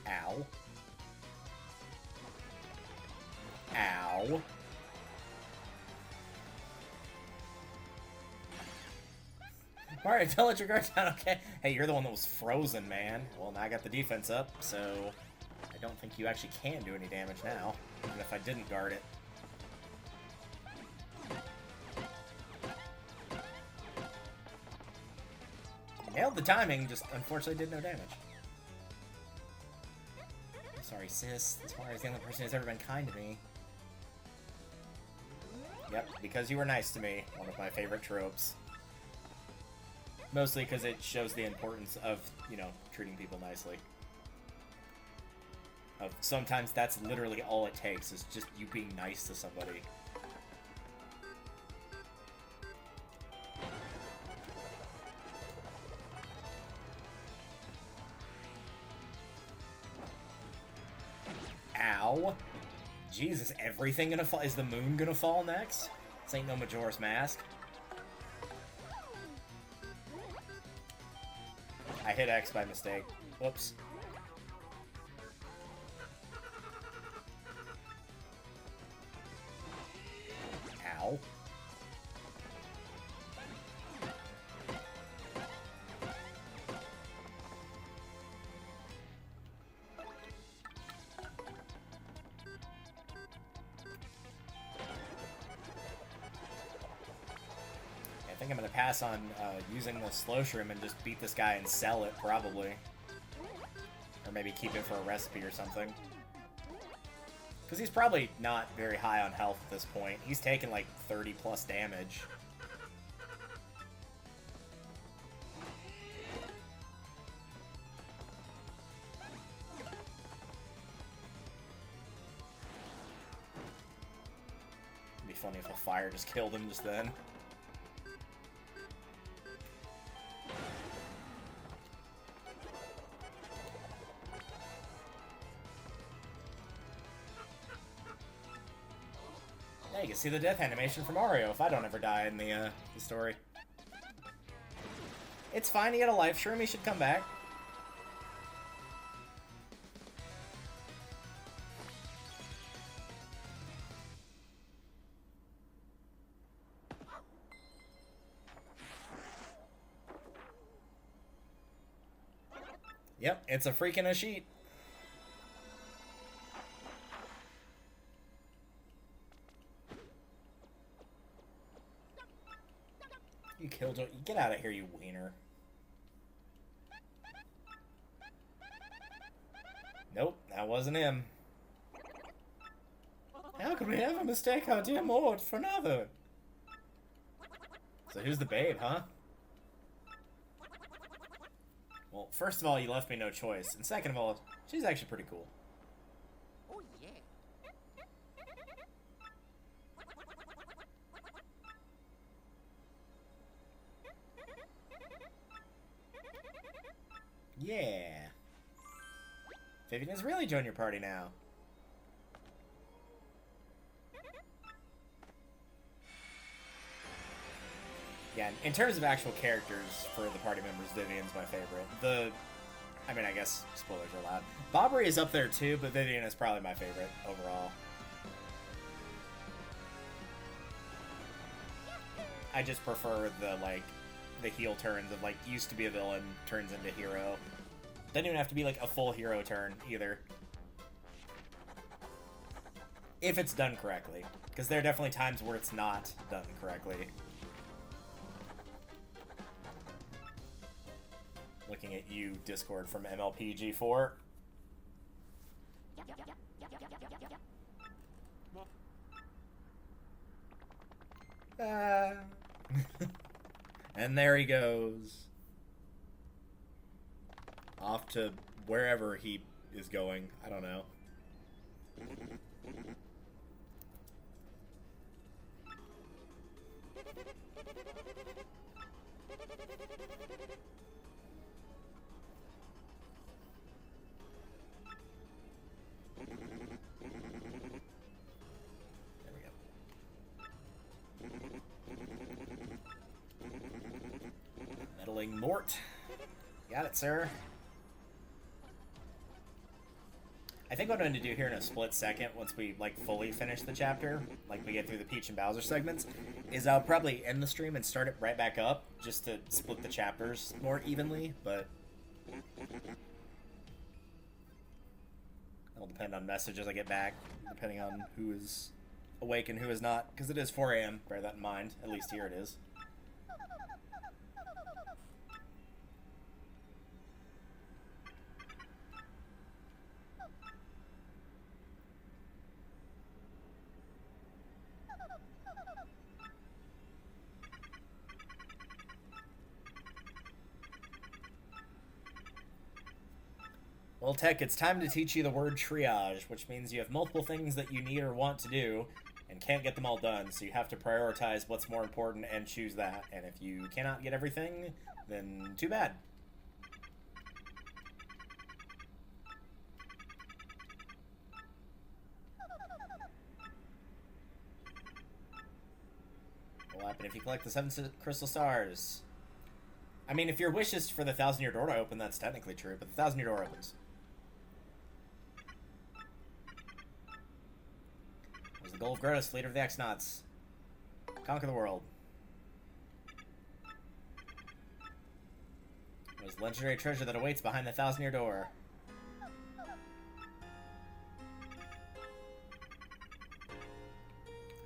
Ow. Ow. Alright, don't let your guard down, okay? Hey, you're the one that was frozen, man. Well, now I got the defense up, so I don't think you actually can do any damage now, even if I didn't guard it. Nailed the timing, just unfortunately did no damage. I'm sorry, sis. This Mario's the only person who's ever been kind to me. Yep, because you were nice to me. One of my favorite tropes. Mostly because it shows the importance of, you know, treating people nicely. Sometimes that's literally all it takes, is just you being nice to somebody. Ow. Jesus, everything gonna fall? Is the moon gonna fall next? This ain't no Majora's Mask. I hit X by mistake. Whoops. Ow. I think I'm gonna pass on using the slow shroom and just beat this guy and sell it, probably. Or maybe keep it for a recipe or something. Because he's probably not very high on health at this point. He's taken like 30 plus damage. It'd be funny if a fire just killed him just then. Yeah, you can see the death animation from Mario if I don't ever die in the story. It's fine, he had a life shroom, he should come back. Yep, it's a freaking a sheet. You killed it. Get out of here, you wiener. Nope, that wasn't him. How could we ever mistake our dear Maud for another? So who's the babe, huh? Well, first of all, you left me no choice. And second of all, she's actually pretty cool. Oh, yeah. Yeah. Vivian has really joined your party now. Yeah, in terms of actual characters for the party members, Vivian's my favorite. I mean, I guess spoilers are allowed. Bobbery is up there too, but Vivian is probably my favorite overall. I just prefer the heel turns of, like, used to be a villain, turns into hero. Doesn't even have to be, like, a full hero turn, either. If it's done correctly. Because there are definitely times where it's not done correctly. Looking at you, Discord from MLPG4. And there he goes. Off to wherever he is going. I don't know. There we go. Meddling Mort. Got it, sir. I think what I'm going to do here in a split second, once we, like, fully finish the chapter, like we get through the Peach and Bowser segments, is I'll probably end the stream and start it right back up, just to split the chapters more evenly, but that'll depend on messages I get back, depending on who is awake and who is not, because it is 4 a.m., bear that in mind, at least here it is. Well, Tech, it's time to teach you the word triage, which means you have multiple things that you need or want to do, and can't get them all done, so you have to prioritize what's more important and choose that. And if you cannot get everything, then too bad. What will happen if you collect the 7 crystal stars? I mean, if your wish is for the 1,000-year door to open, that's technically true, but the 1,000-year door opens. There's the goal of Grotus, leader of the X-Nauts. Conquer the world. There's the legendary treasure that awaits behind the 1,000-year door.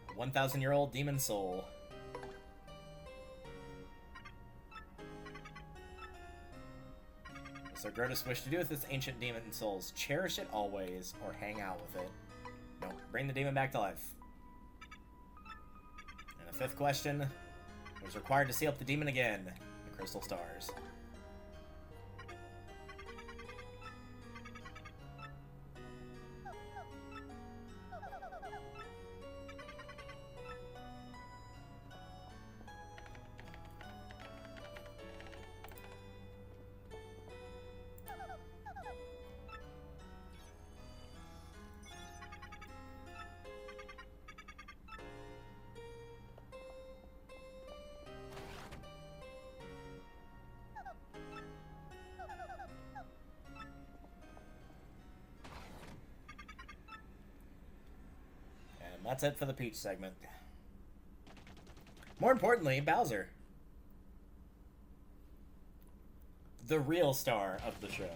A 1,000-year-old demon soul. So Grotus wished to do with this ancient demon souls. Cherish it always, or hang out with it. No, bring the demon back to life. And the 5th question was required to seal up the demon again. The crystal stars. That's it for the Peach segment. More importantly, Bowser. The real star of the show.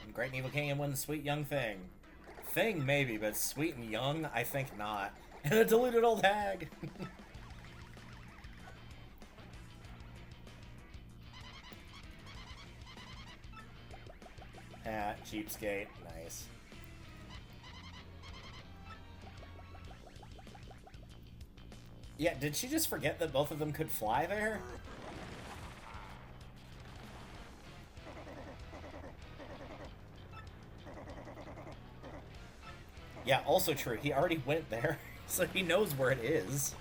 And Great and Evil King and wins Sweet Young Thing. Thing, maybe, but Sweet and Young, I think not. And a deluded old hag. Ah, cheapskate. Nice. Yeah, did she just forget that both of them could fly there? Yeah, also true. He already went there, so he knows where it is.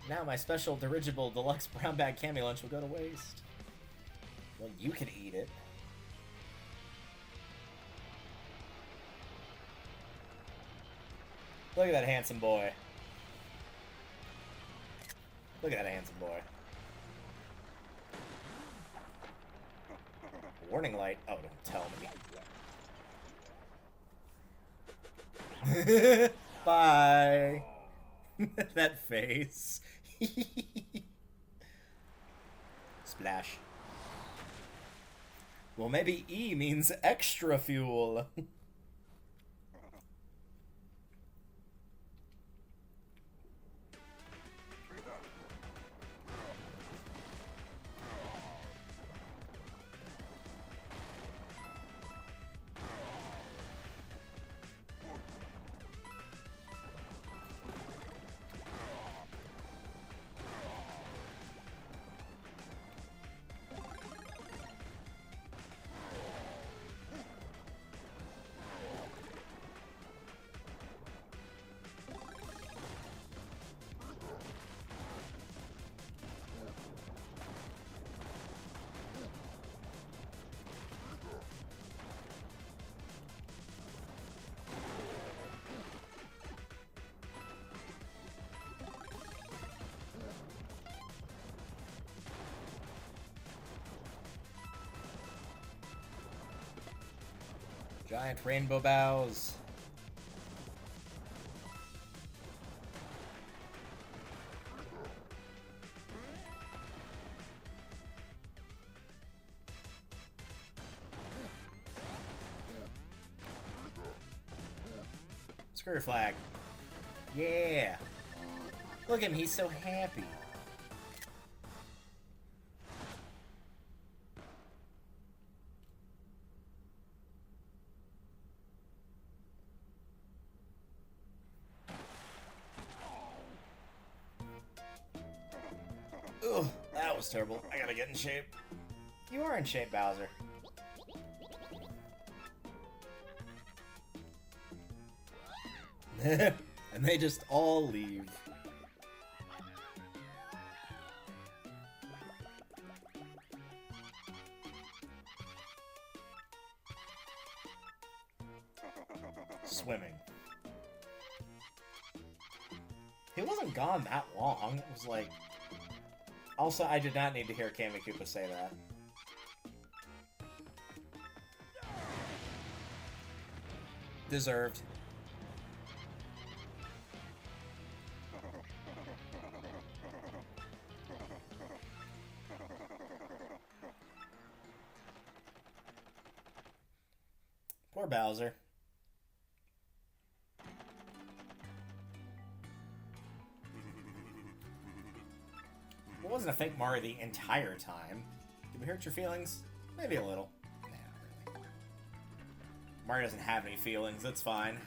Now my special dirigible deluxe brown bag cami lunch will go to waste. Well, you can eat it. Look at that handsome boy. Look at that handsome boy. Warning light. Oh, don't tell me. Bye. That face. Splash. Well, maybe E means extra fuel. Giant rainbow bows. Screw flag. Yeah. Look at him, he's so happy. was terrible. I gotta get in shape. You are in shape, Bowser. And they just all leave. Swimming. He wasn't gone that long. It was like... Also, I did not need to hear Kamikupa say that. Deserved. Poor Bowser. It wasn't a fake Mario the entire time. Did we hurt your feelings? Maybe a little. Nah, not really. Mario doesn't have any feelings, that's fine.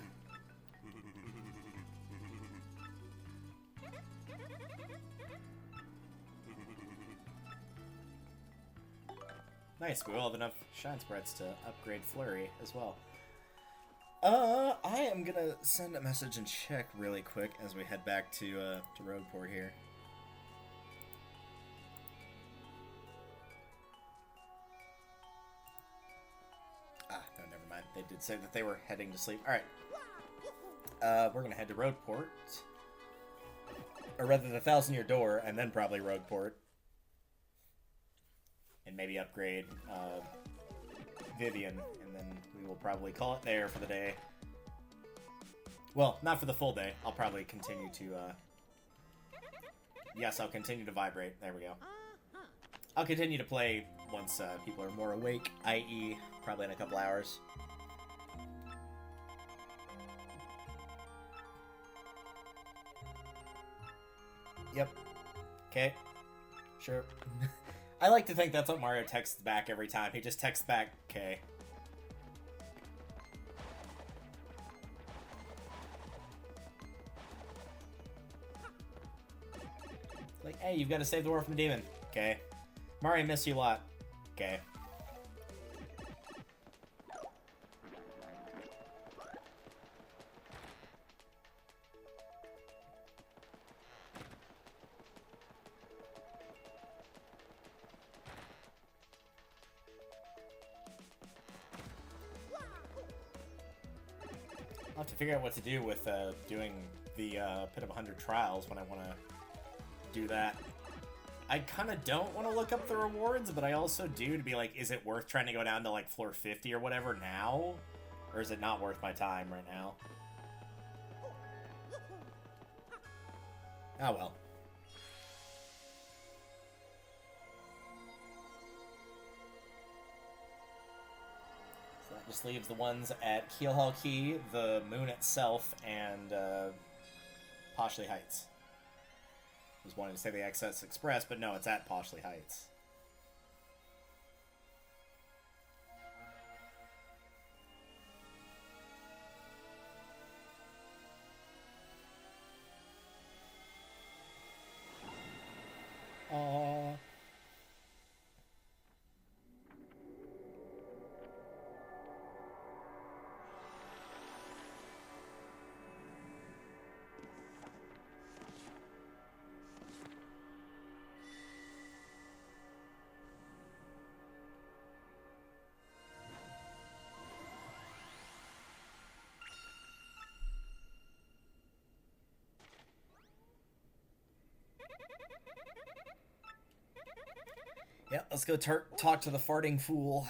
Nice, we will have enough shine spreads to upgrade Flurrie as well. I am gonna send a message and check really quick as we head back to Roadport here. Ah, no, never mind. They did say that they were heading to sleep. Alright. We're gonna head to Roadport. Or rather, the 1,000-Year Door, and then probably Roadport. And maybe upgrade Vivian, and then we will probably call it there for the day. Well, not for the full day. I'll probably continue to, yes, I'll continue to vibrate. There we go. I'll continue to play once people are more awake, i.e. probably in a couple hours. Yep. Okay. Sure. I like to think that's what Mario texts back every time. He just texts back, okay. Like, hey, you've got to save the world from the demon. Okay. Mario, miss you a lot. Okay. I'll have to figure out what to do with doing the Pit of 100 Trials when I want to do that. I kind of don't want to look up the rewards, but I also do to be like, is it worth trying to go down to like floor 50 or whatever now? Or is it not worth my time right now? Oh well. So that just leaves the ones at Keelhaul Key, the moon itself, and Poshley Heights. I was wanting to say the Access Express, but no, it's at Poshley Heights. Aww. Yeah, let's go talk to the farting fool.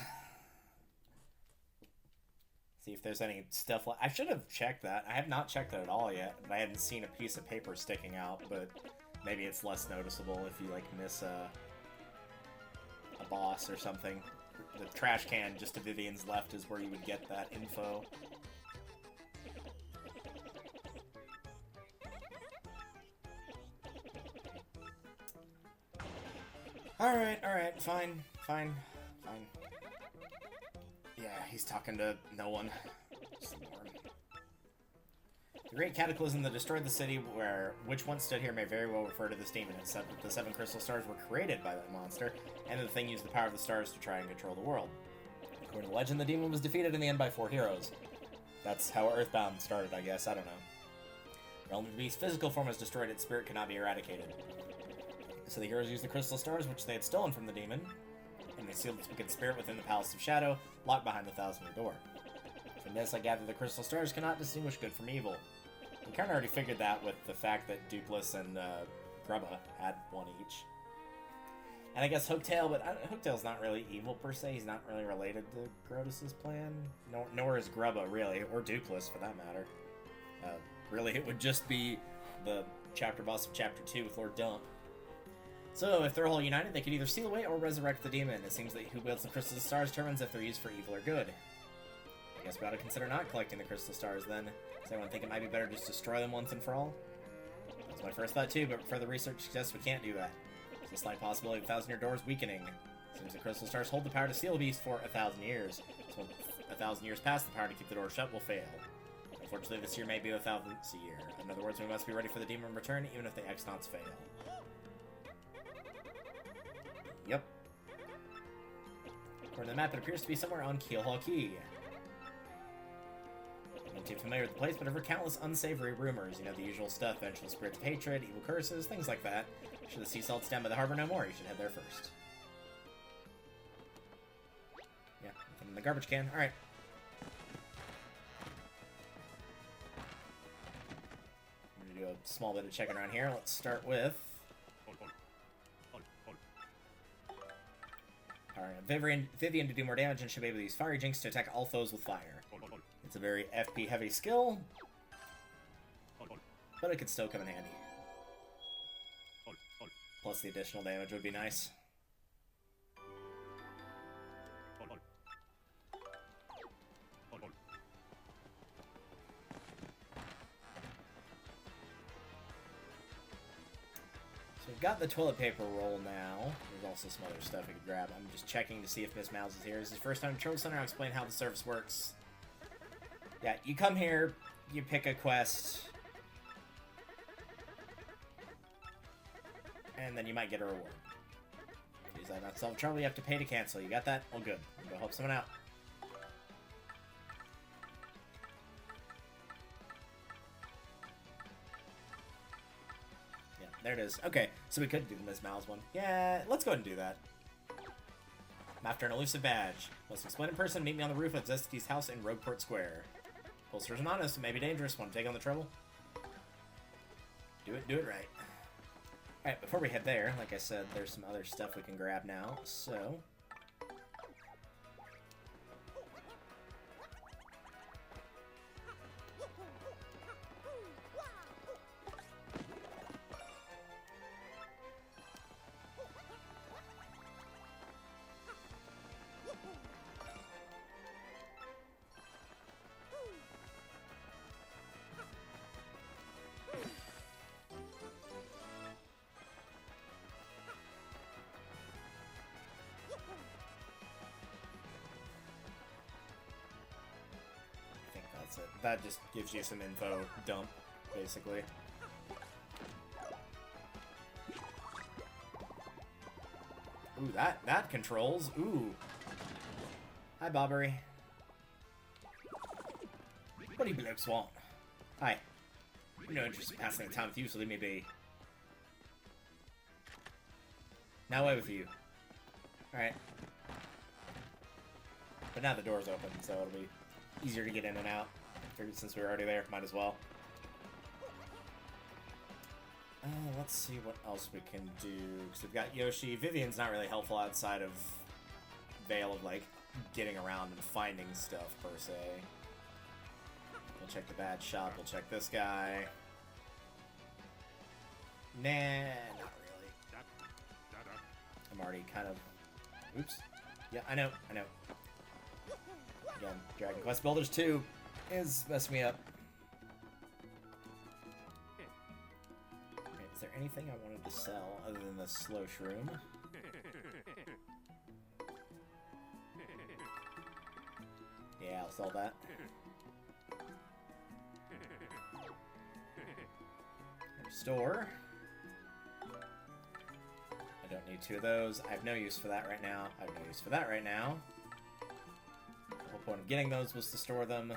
See if there's any stuff. I should have checked that. I have not checked that at all yet. I hadn't seen a piece of paper sticking out, but maybe it's less noticeable if you, like, miss a boss or something. The trash can just to Vivian's left is where you would get that info. Alright, fine. Yeah, he's talking to no one. Just ignore him. The great cataclysm that destroyed the city which once stood here may very well refer to this demon. It's said that the 7 crystal stars were created by that monster, and that the thing used the power of the stars to try and control the world. According to legend, the demon was defeated in the end by 4 heroes. That's how Earthbound started, I guess. I don't know. The realm of the beast's physical form was destroyed, its spirit cannot be eradicated. So the heroes used the crystal stars, which they had stolen from the demon, and they sealed its wicked spirit within the Palace of Shadow, locked behind the 1,000-year door. From this, I gather the crystal stars cannot distinguish good from evil. We kind of already figured that with the fact that Doopliss and Grubba had one each. And I guess Hooktail, but Hooktail's not really evil per se. He's not really related to Grotus's plan. Nor is Grubba, really, or Doopliss for that matter. Really, it would just be the chapter boss of Chapter 2 with Lord Dump. So, if they're all united, they could either seal away or resurrect the demon. It seems that who wields the Crystal Stars determines if they're used for evil or good. I guess we ought to consider not collecting the Crystal Stars then. Does anyone think it might be better to just destroy them once and for all? That's my first thought too, but further research suggests we can't do that. There's a slight possibility of the 1,000-year door is weakening. Seems the Crystal Stars hold the power to seal the beast for 1,000 years. So when 1,000 years pass, the power to keep the door shut will fail. Unfortunately, this year may be the 1,000th year. In other words, we must be ready for the demon return, even if the X-Nauts fail. Yep. According to the map, it appears to be somewhere on Keelhaul Key. I'm not too familiar with the place, but I've heard countless unsavory rumors. You know, the usual stuff: vengeful spirits of hatred, evil curses, things like that. Should the sea salts down by the harbor no more, you should head there first. Yeah, nothing in the garbage can. Alright. I'm gonna do a small bit of checking around here. Let's start with... Alright, Vivian to do more damage and should be able to use Fiery Jinx to attack all foes with fire. It's a very FP heavy skill, but it could still come in handy. Plus the additional damage would be nice. So we've got the toilet paper roll now. There's also some other stuff we could grab. I'm just checking to see if Miss Mowz is here. This is the first time in Troll Center. I'll explain how the service works. Yeah, you come here, you pick a quest, and then you might get a reward. Is that not solve trouble? You have to pay to cancel. You got that? Well, good. Go help someone out. Yeah, there it is. Okay, so we could do the Miss Mowz one. Yeah, let's go ahead and do that. I'm after an elusive badge. Most explained person, meet me on the roof of Zesti's house in Rogueport Square. Holsters anonymous, it may be dangerous. Want to take on the trouble? Do it right. Alright, before we head there, like I said, there's some other stuff we can grab now, so... That just gives you some info dump, basically. Ooh, that controls. Ooh. Hi, Bobbery. What do you blokes want? Hi. I'm no interest in passing the time with you, so leave me be. Now away with you. Alright. But now the door's open, so it'll be easier to get in and out. Since we were already there, might as well. Let's see what else we can do. Because we've got Yoshi. Vivian's not really helpful outside of Veil of, like, getting around and finding stuff, per se. We'll check the bad shop. We'll check this guy. Nah, not really. I'm already kind of... Oops. Yeah, I know. Again, Dragon Quest Builders 2 is messing me up. Okay, is there anything I wanted to sell other than the slow shroom? Yeah, I'll sell that. Store. I don't need 2 of those. I have no use for that right now. I have no use for that right now. The whole point of getting those was to store them.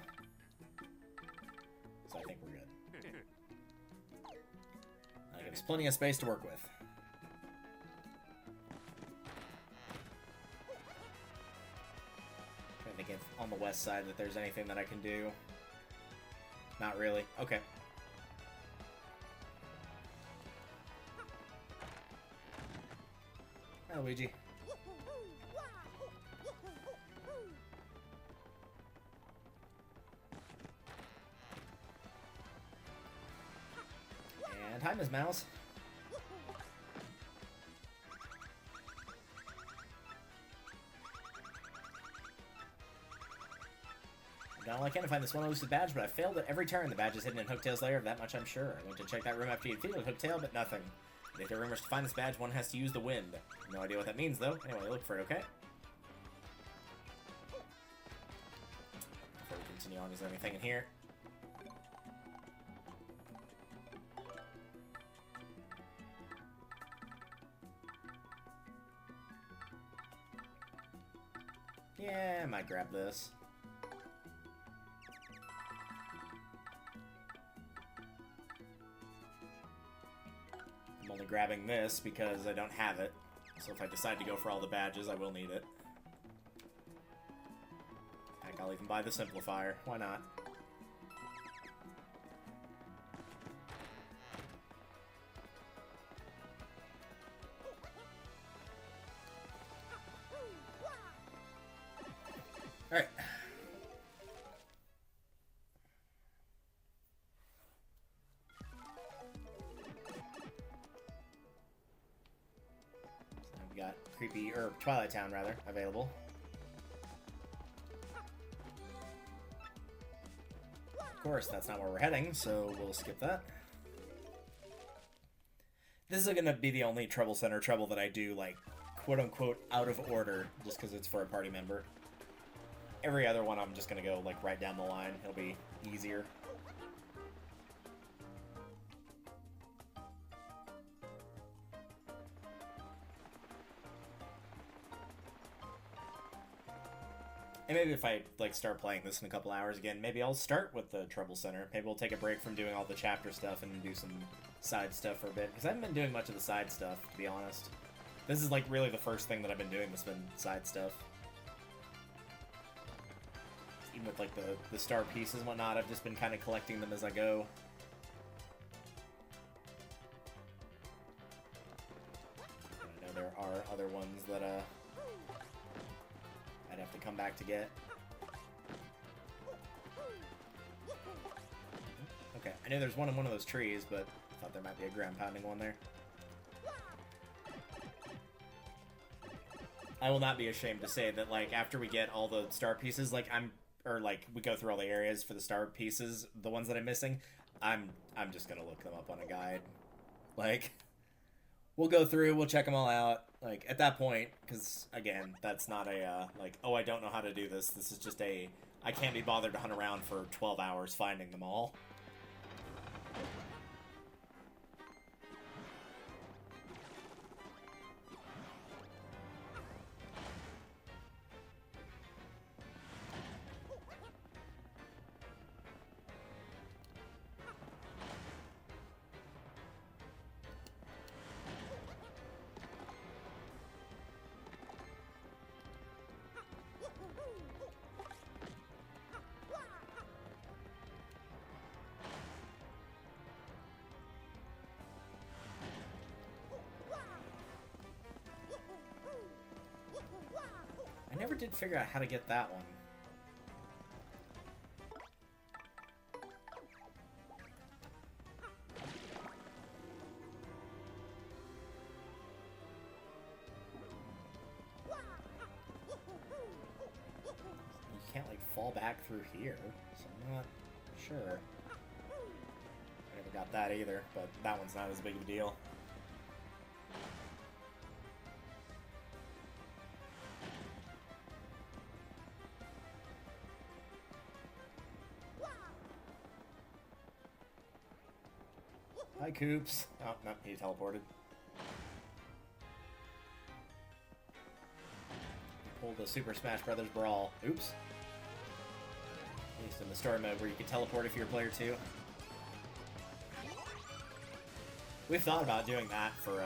So I think we're good. That gives plenty of space to work with. I think if on the west side that there's anything that I can do. Not really. Okay. Hi, Luigi. And hi, Ms. Mowz. I don't like it to find this one elusive badge, but I failed at every turn. The badge is hidden in Hooktail's lair, of that much I'm sure. I went to check that room after you'd defeated Hooktail, but nothing. If there are rumors to find this badge, one has to use the wind. No idea what that means, though. Anyway, look for it, okay? Before we continue on, is there anything in here? Yeah, I might grab this. I'm only grabbing this because I don't have it. So if I decide to go for all the badges, I will need it. Heck, I'll even buy the simplifier. Why not? Alright. We got Creepy, or Twilight Town, rather, available. Of course, that's not where we're heading, so we'll skip that. This is gonna be the only Trouble Center trouble that I do, like, quote-unquote, out of order, just because it's for a party member. Every other one, I'm just gonna go, like, right down the line. It'll be easier. And maybe if I, like, start playing this in a couple hours again, maybe I'll start with the Trouble Center. Maybe we'll take a break from doing all the chapter stuff and do some side stuff for a bit. Because I haven't been doing much of the side stuff, to be honest. This is, like, really the first thing that I've been doing that's been side stuff. Even with, like, the star pieces and whatnot, I've just been kind of collecting them as I go. I know there are other ones that, I'd have to come back to get. Okay, I know there's one in one of those trees, but I thought there might be a ground pounding one there. I will not be ashamed to say that, like, after we get all the star pieces, like, we go through all the areas for the star pieces, the ones that I'm missing, I'm just gonna look them up on a guide. Like, we'll go through, we'll check them all out, like, at that point, because, again, that's not a, like, oh, I don't know how to do this, this is just a, I can't be bothered to hunt around for 12 hours finding them all. I never did figure out how to get that one. You can't, like, fall back through here, so I'm not sure. I never got that either, but that one's not as big of a deal. Hi, Coops. Oh, no, he teleported. He pulled the Super Smash Brothers Brawl. Oops. At least in the story mode where you can teleport if you're a player 2. We've thought about doing that for,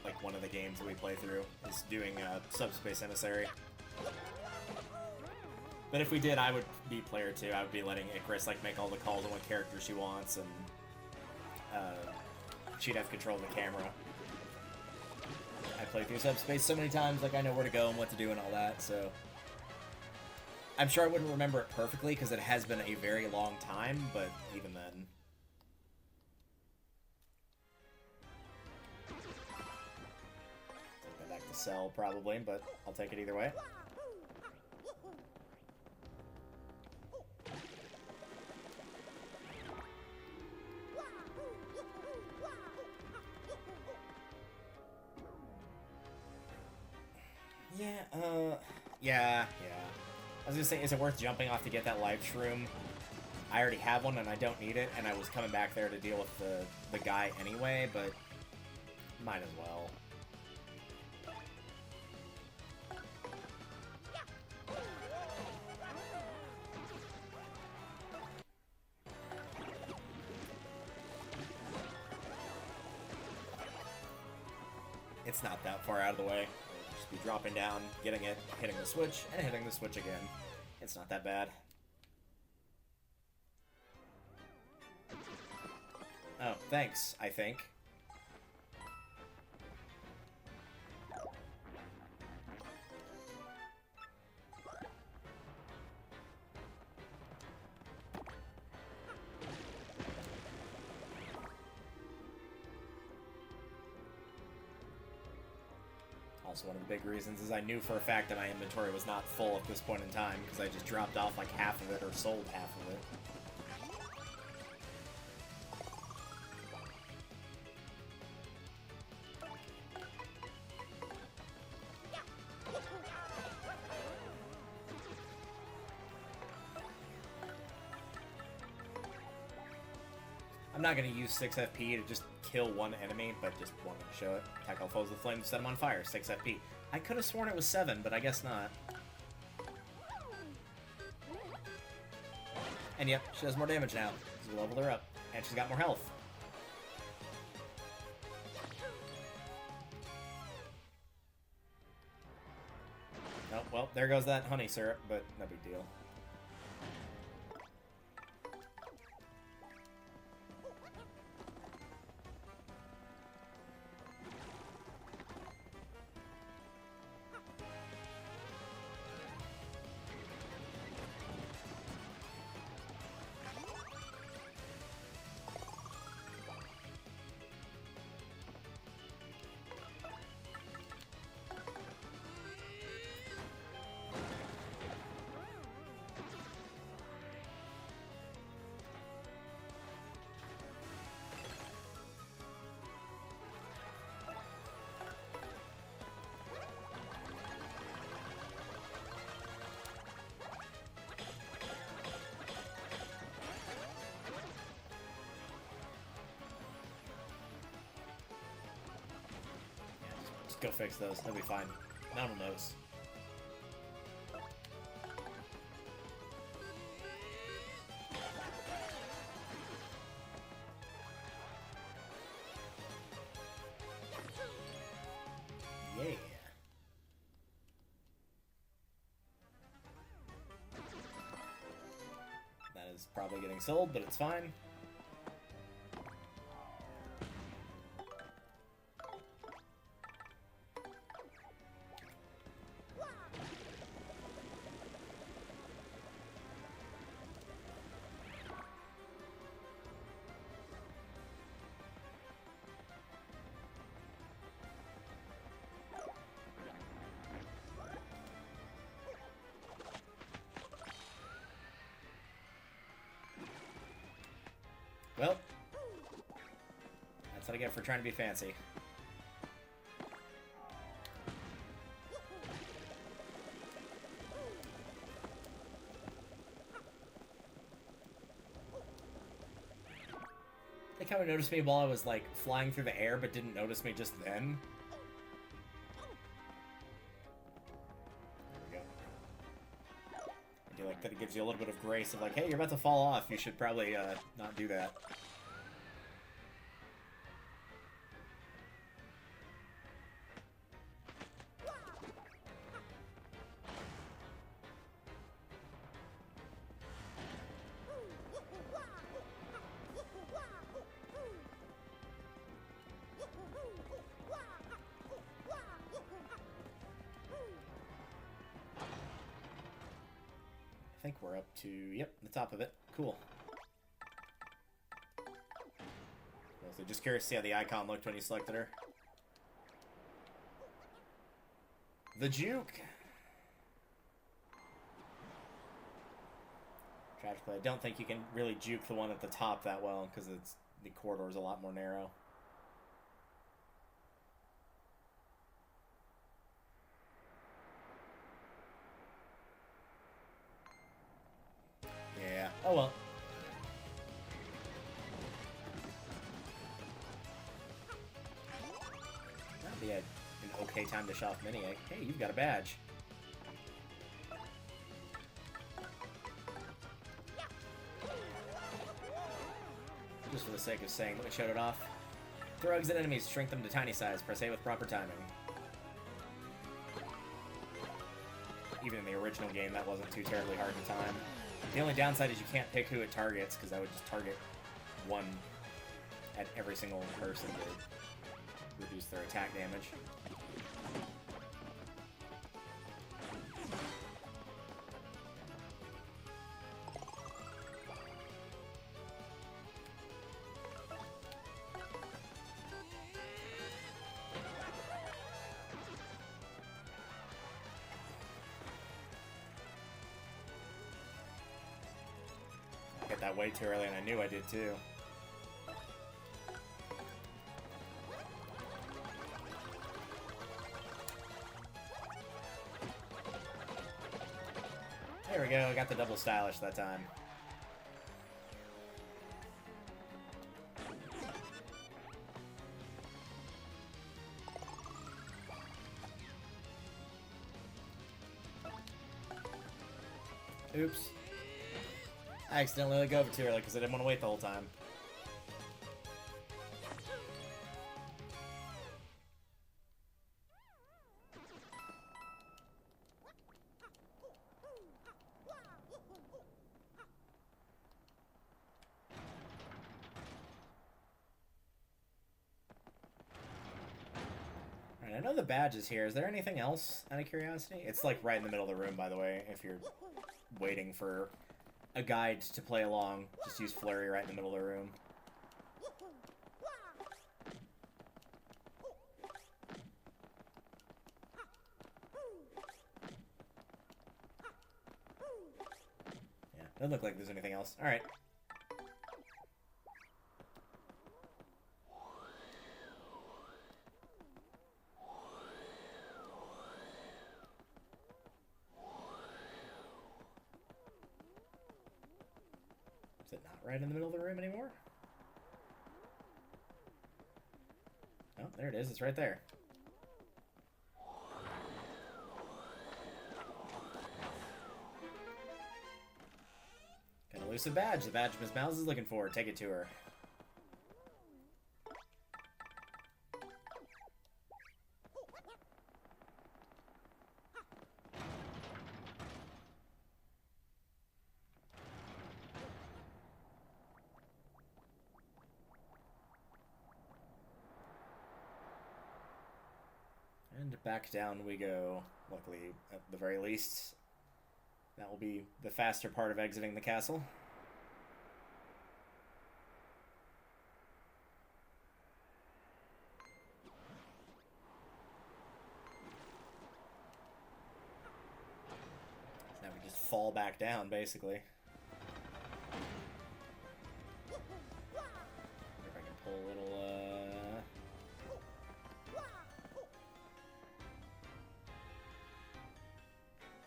like, one of the games that we play through, is doing, Subspace Emissary. But if we did, I would be player 2. I would be letting Icarus, like, make all the calls on what character she wants, and, she'd have control of the camera. I played through Subspace so many times, like, I know where to go and what to do and all that, so... I'm sure I wouldn't remember it perfectly, because it has been a very long time, but even then... Take that back to Cell, probably, but I'll take it either way. Yeah. I was gonna say, is it worth jumping off to get that life shroom? I already have one and I don't need it, and I was coming back there to deal with the guy anyway, but might as well. It's not that far out of the way. Just be dropping down, getting it, hitting the switch, and hitting the switch again. It's not that bad. Oh, thanks, I think. Also, one of the big reasons is I knew for a fact that my inventory was not full at this point in time, because I just dropped off like half of it or sold half of it. I'm not going to use 6 FP to just kill one enemy, but just wanted to show it. Attack all foes with flames, set them on fire, 6 FP. I could have sworn it was 7, but I guess not. And yep, she does more damage now, because we leveled her up. And she's got more health. Oh, well, there goes that honey syrup, but no big deal. Go fix those. They'll be fine. None of those. Yeah. That is probably getting sold, but it's fine. Well, that's what I get for trying to be fancy. like how it noticed me while I was, like, flying through the air, but didn't notice me just then. There we go. I do like that it gives you a little bit of grace of, like, hey, you're about to fall off. You should probably, not do that. I think we're up to, yep, the top of it. Cool. So just curious to see how the icon looked when you selected her. The juke. Tragically, I don't think you can really juke the one at the top that well because the corridor's a lot more narrow. Yeah. Oh well. That'd be an okay time to shop mini egg. Hey, you've got a badge. Just for the sake of saying, let me shut it off. Throw eggs at enemies, shrink them to tiny size. Press A with proper timing. Even in the original game, that wasn't too terribly hard to time. The only downside is you can't pick who it targets, because I would just target one at every single person to reduce their attack damage. Hit that way too early, and I knew I did too. There we go, I got the double stylish that time. Oops. I accidentally let go of it too early because I didn't want to wait the whole time. Alright, I know the badge is here. Is there anything else out of curiosity? It's like right in the middle of the room, by the way, if you're waiting for a guide to play along. Just use Flurrie right in the middle of the room. Yeah, doesn't look like there's anything else. Alright. Is it not right in the middle of the room anymore? Oh, there it is. It's right there. Got an elusive badge. The badge Miss Mowz is looking for. Take it to her. And back down we go. Luckily, at the very least, that will be the faster part of exiting the castle. Now we just fall back down, basically. If I can pull a little,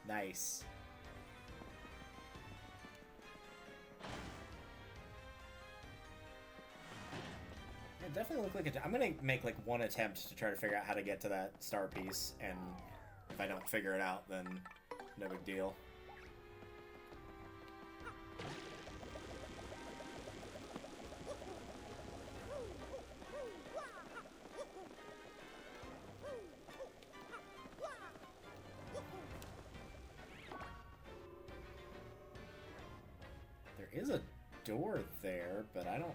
Nice. definitely look like a... I'm gonna make like one attempt to try to figure out how to get to that star piece, and if I don't figure it out, then no big deal. There is a door there, but I don't...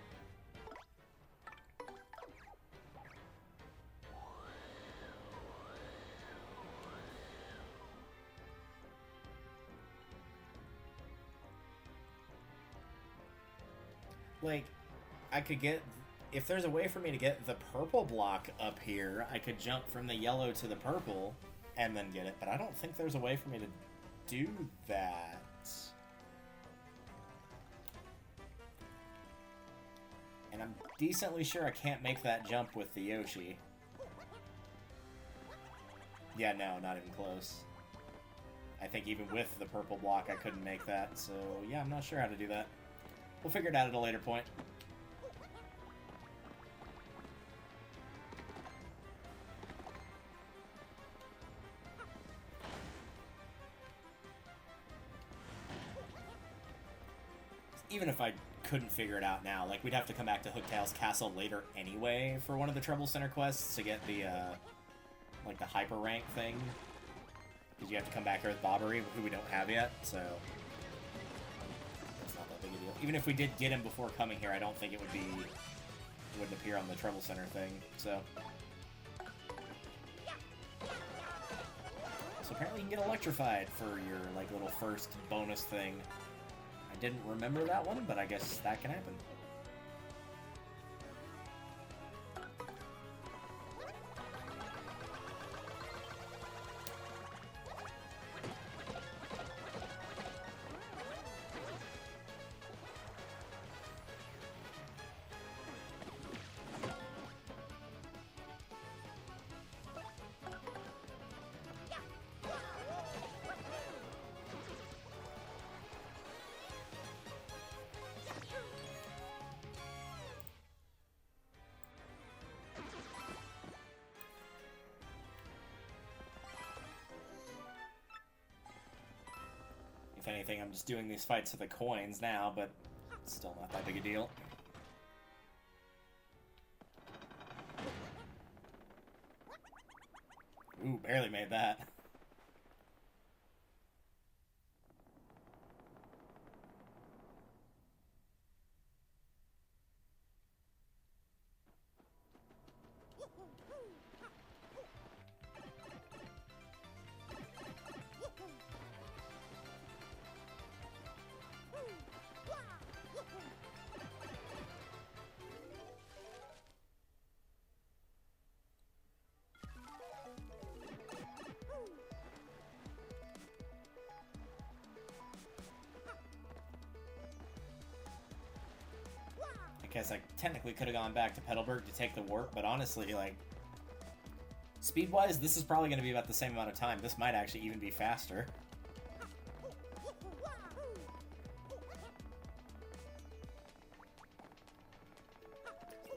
Like, I could get... If there's a way for me to get the purple block up here, I could jump from the yellow to the purple and then get it, but I don't think there's a way for me to do that. And I'm decently sure I can't make that jump with the Yoshi. Yeah, no, not even close. I think even with the purple block, I couldn't make that, so yeah, I'm not sure how to do that. We'll figure it out at a later point. Even if I couldn't figure it out now, like, we'd have to come back to Hooktail's castle later anyway for one of the Trouble Center quests to get the, like, the hyper rank thing. Because you have to come back here with Bobbery, who we don't have yet, so... It's not that big a deal. Even if we did get him before coming here, I don't think it would be... It wouldn't appear on the Trouble Center thing, so... So apparently you can get electrified for your, like, little first bonus thing. I didn't remember that one, but I guess that can happen. If anything, I'm just doing these fights for the coins now, but it's still not that big a deal. Ooh, barely made that. I guess I technically could have gone back to Petalburg to take the warp, but honestly, like, speed-wise, this is probably going to be about the same amount of time. This might actually even be faster.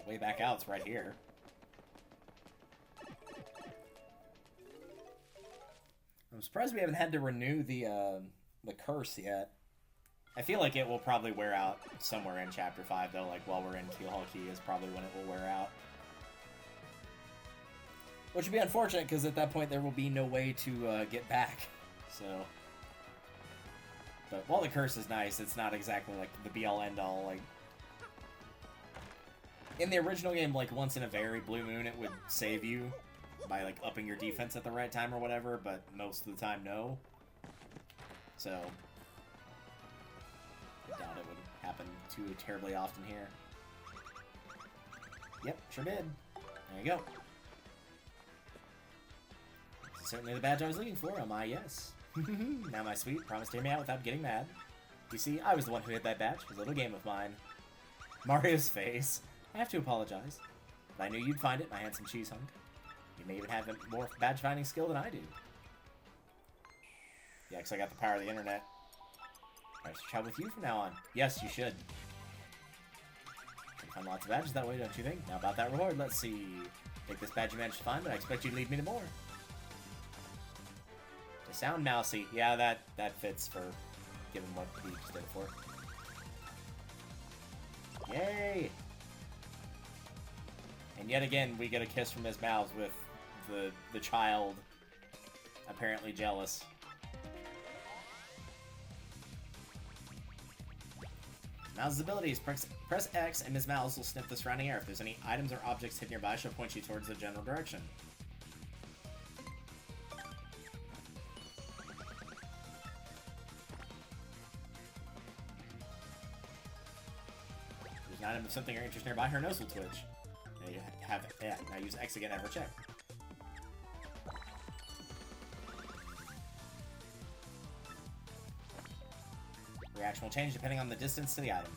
Way back out, it's right here. I'm surprised we haven't had to renew the curse yet. I feel like it will probably wear out somewhere in Chapter 5, though, like, while we're in Keelhaul Key is probably when it will wear out. Which would be unfortunate, because at that point there will be no way to get back, so... But while the curse is nice, it's not exactly, like, the be-all, end-all, like... In the original game, like, once in a very blue moon, it would save you by, like, upping your defense at the right time or whatever, but most of the time, no. So... I doubt it would happen too terribly often here. Yep, sure did. There you go. Certainly the badge I was looking for, oh my, yes. Now my sweet, promise to hear me out without getting mad. You see, I was the one who hid that badge, it was a little game of mine. Mario's face. I have to apologize. But I knew you'd find it, my handsome cheese hunk. You may even have more badge finding skill than I do. Yeah, because I got the power of the internet. I should travel with you from now on. Yes, you should. Find lots of badges that way, don't you think? Now about that reward, let's see. Take this badge you managed to find, but I expect you to lead me to more. They sound mousy. Yeah, that fits for given what we just did it for. Yay! And yet again, we get a kiss from Ms. Mowz with the child apparently jealous. Mowz's abilities. Press X and Ms. Mowz will sniff the surrounding air. If there's any items or objects hidden nearby, she'll point you towards the general direction. There's an item of something you're interested nearby, her nose will twitch. Now you now use X again ever check. Reaction will change depending on the distance to the item.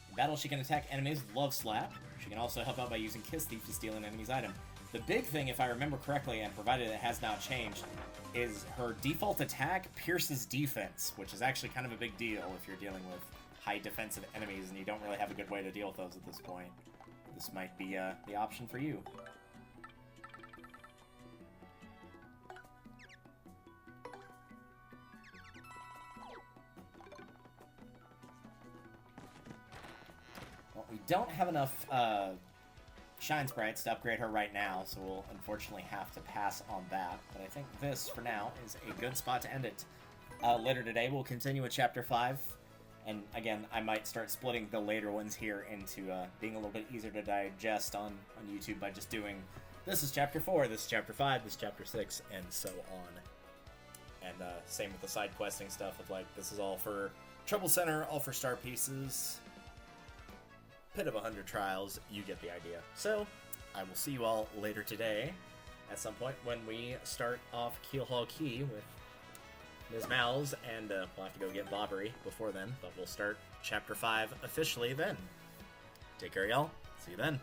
In battle, she can attack enemies with Love Slap. She can also help out by using Kiss Thief to steal an enemy's item. The big thing, if I remember correctly, and provided it has not changed, is her default attack pierces defense, which is actually kind of a big deal if you're dealing with high defensive enemies and you don't really have a good way to deal with those at this point. This might be the option for you. Well, we don't have enough Shine Sprites to upgrade her right now, so we'll unfortunately have to pass on that. But I think this, for now, is a good spot to end it. Later today, we'll continue with Chapter 5. And again, I might start splitting the later ones here into being a little bit easier to digest on YouTube by just doing, this is Chapter 4, this is Chapter 5, this is Chapter 6, and so on. And same with the side questing stuff of like, this is all for Trouble Center, all for star pieces. Pit of 100 trials, you get the idea. So, I will see you all later today at some point when we start off Keelhaul Key with Ms. Mowz, and we'll have to go get Bobbery before then, but we'll start Chapter 5 officially then. Take care, y'all. See you then.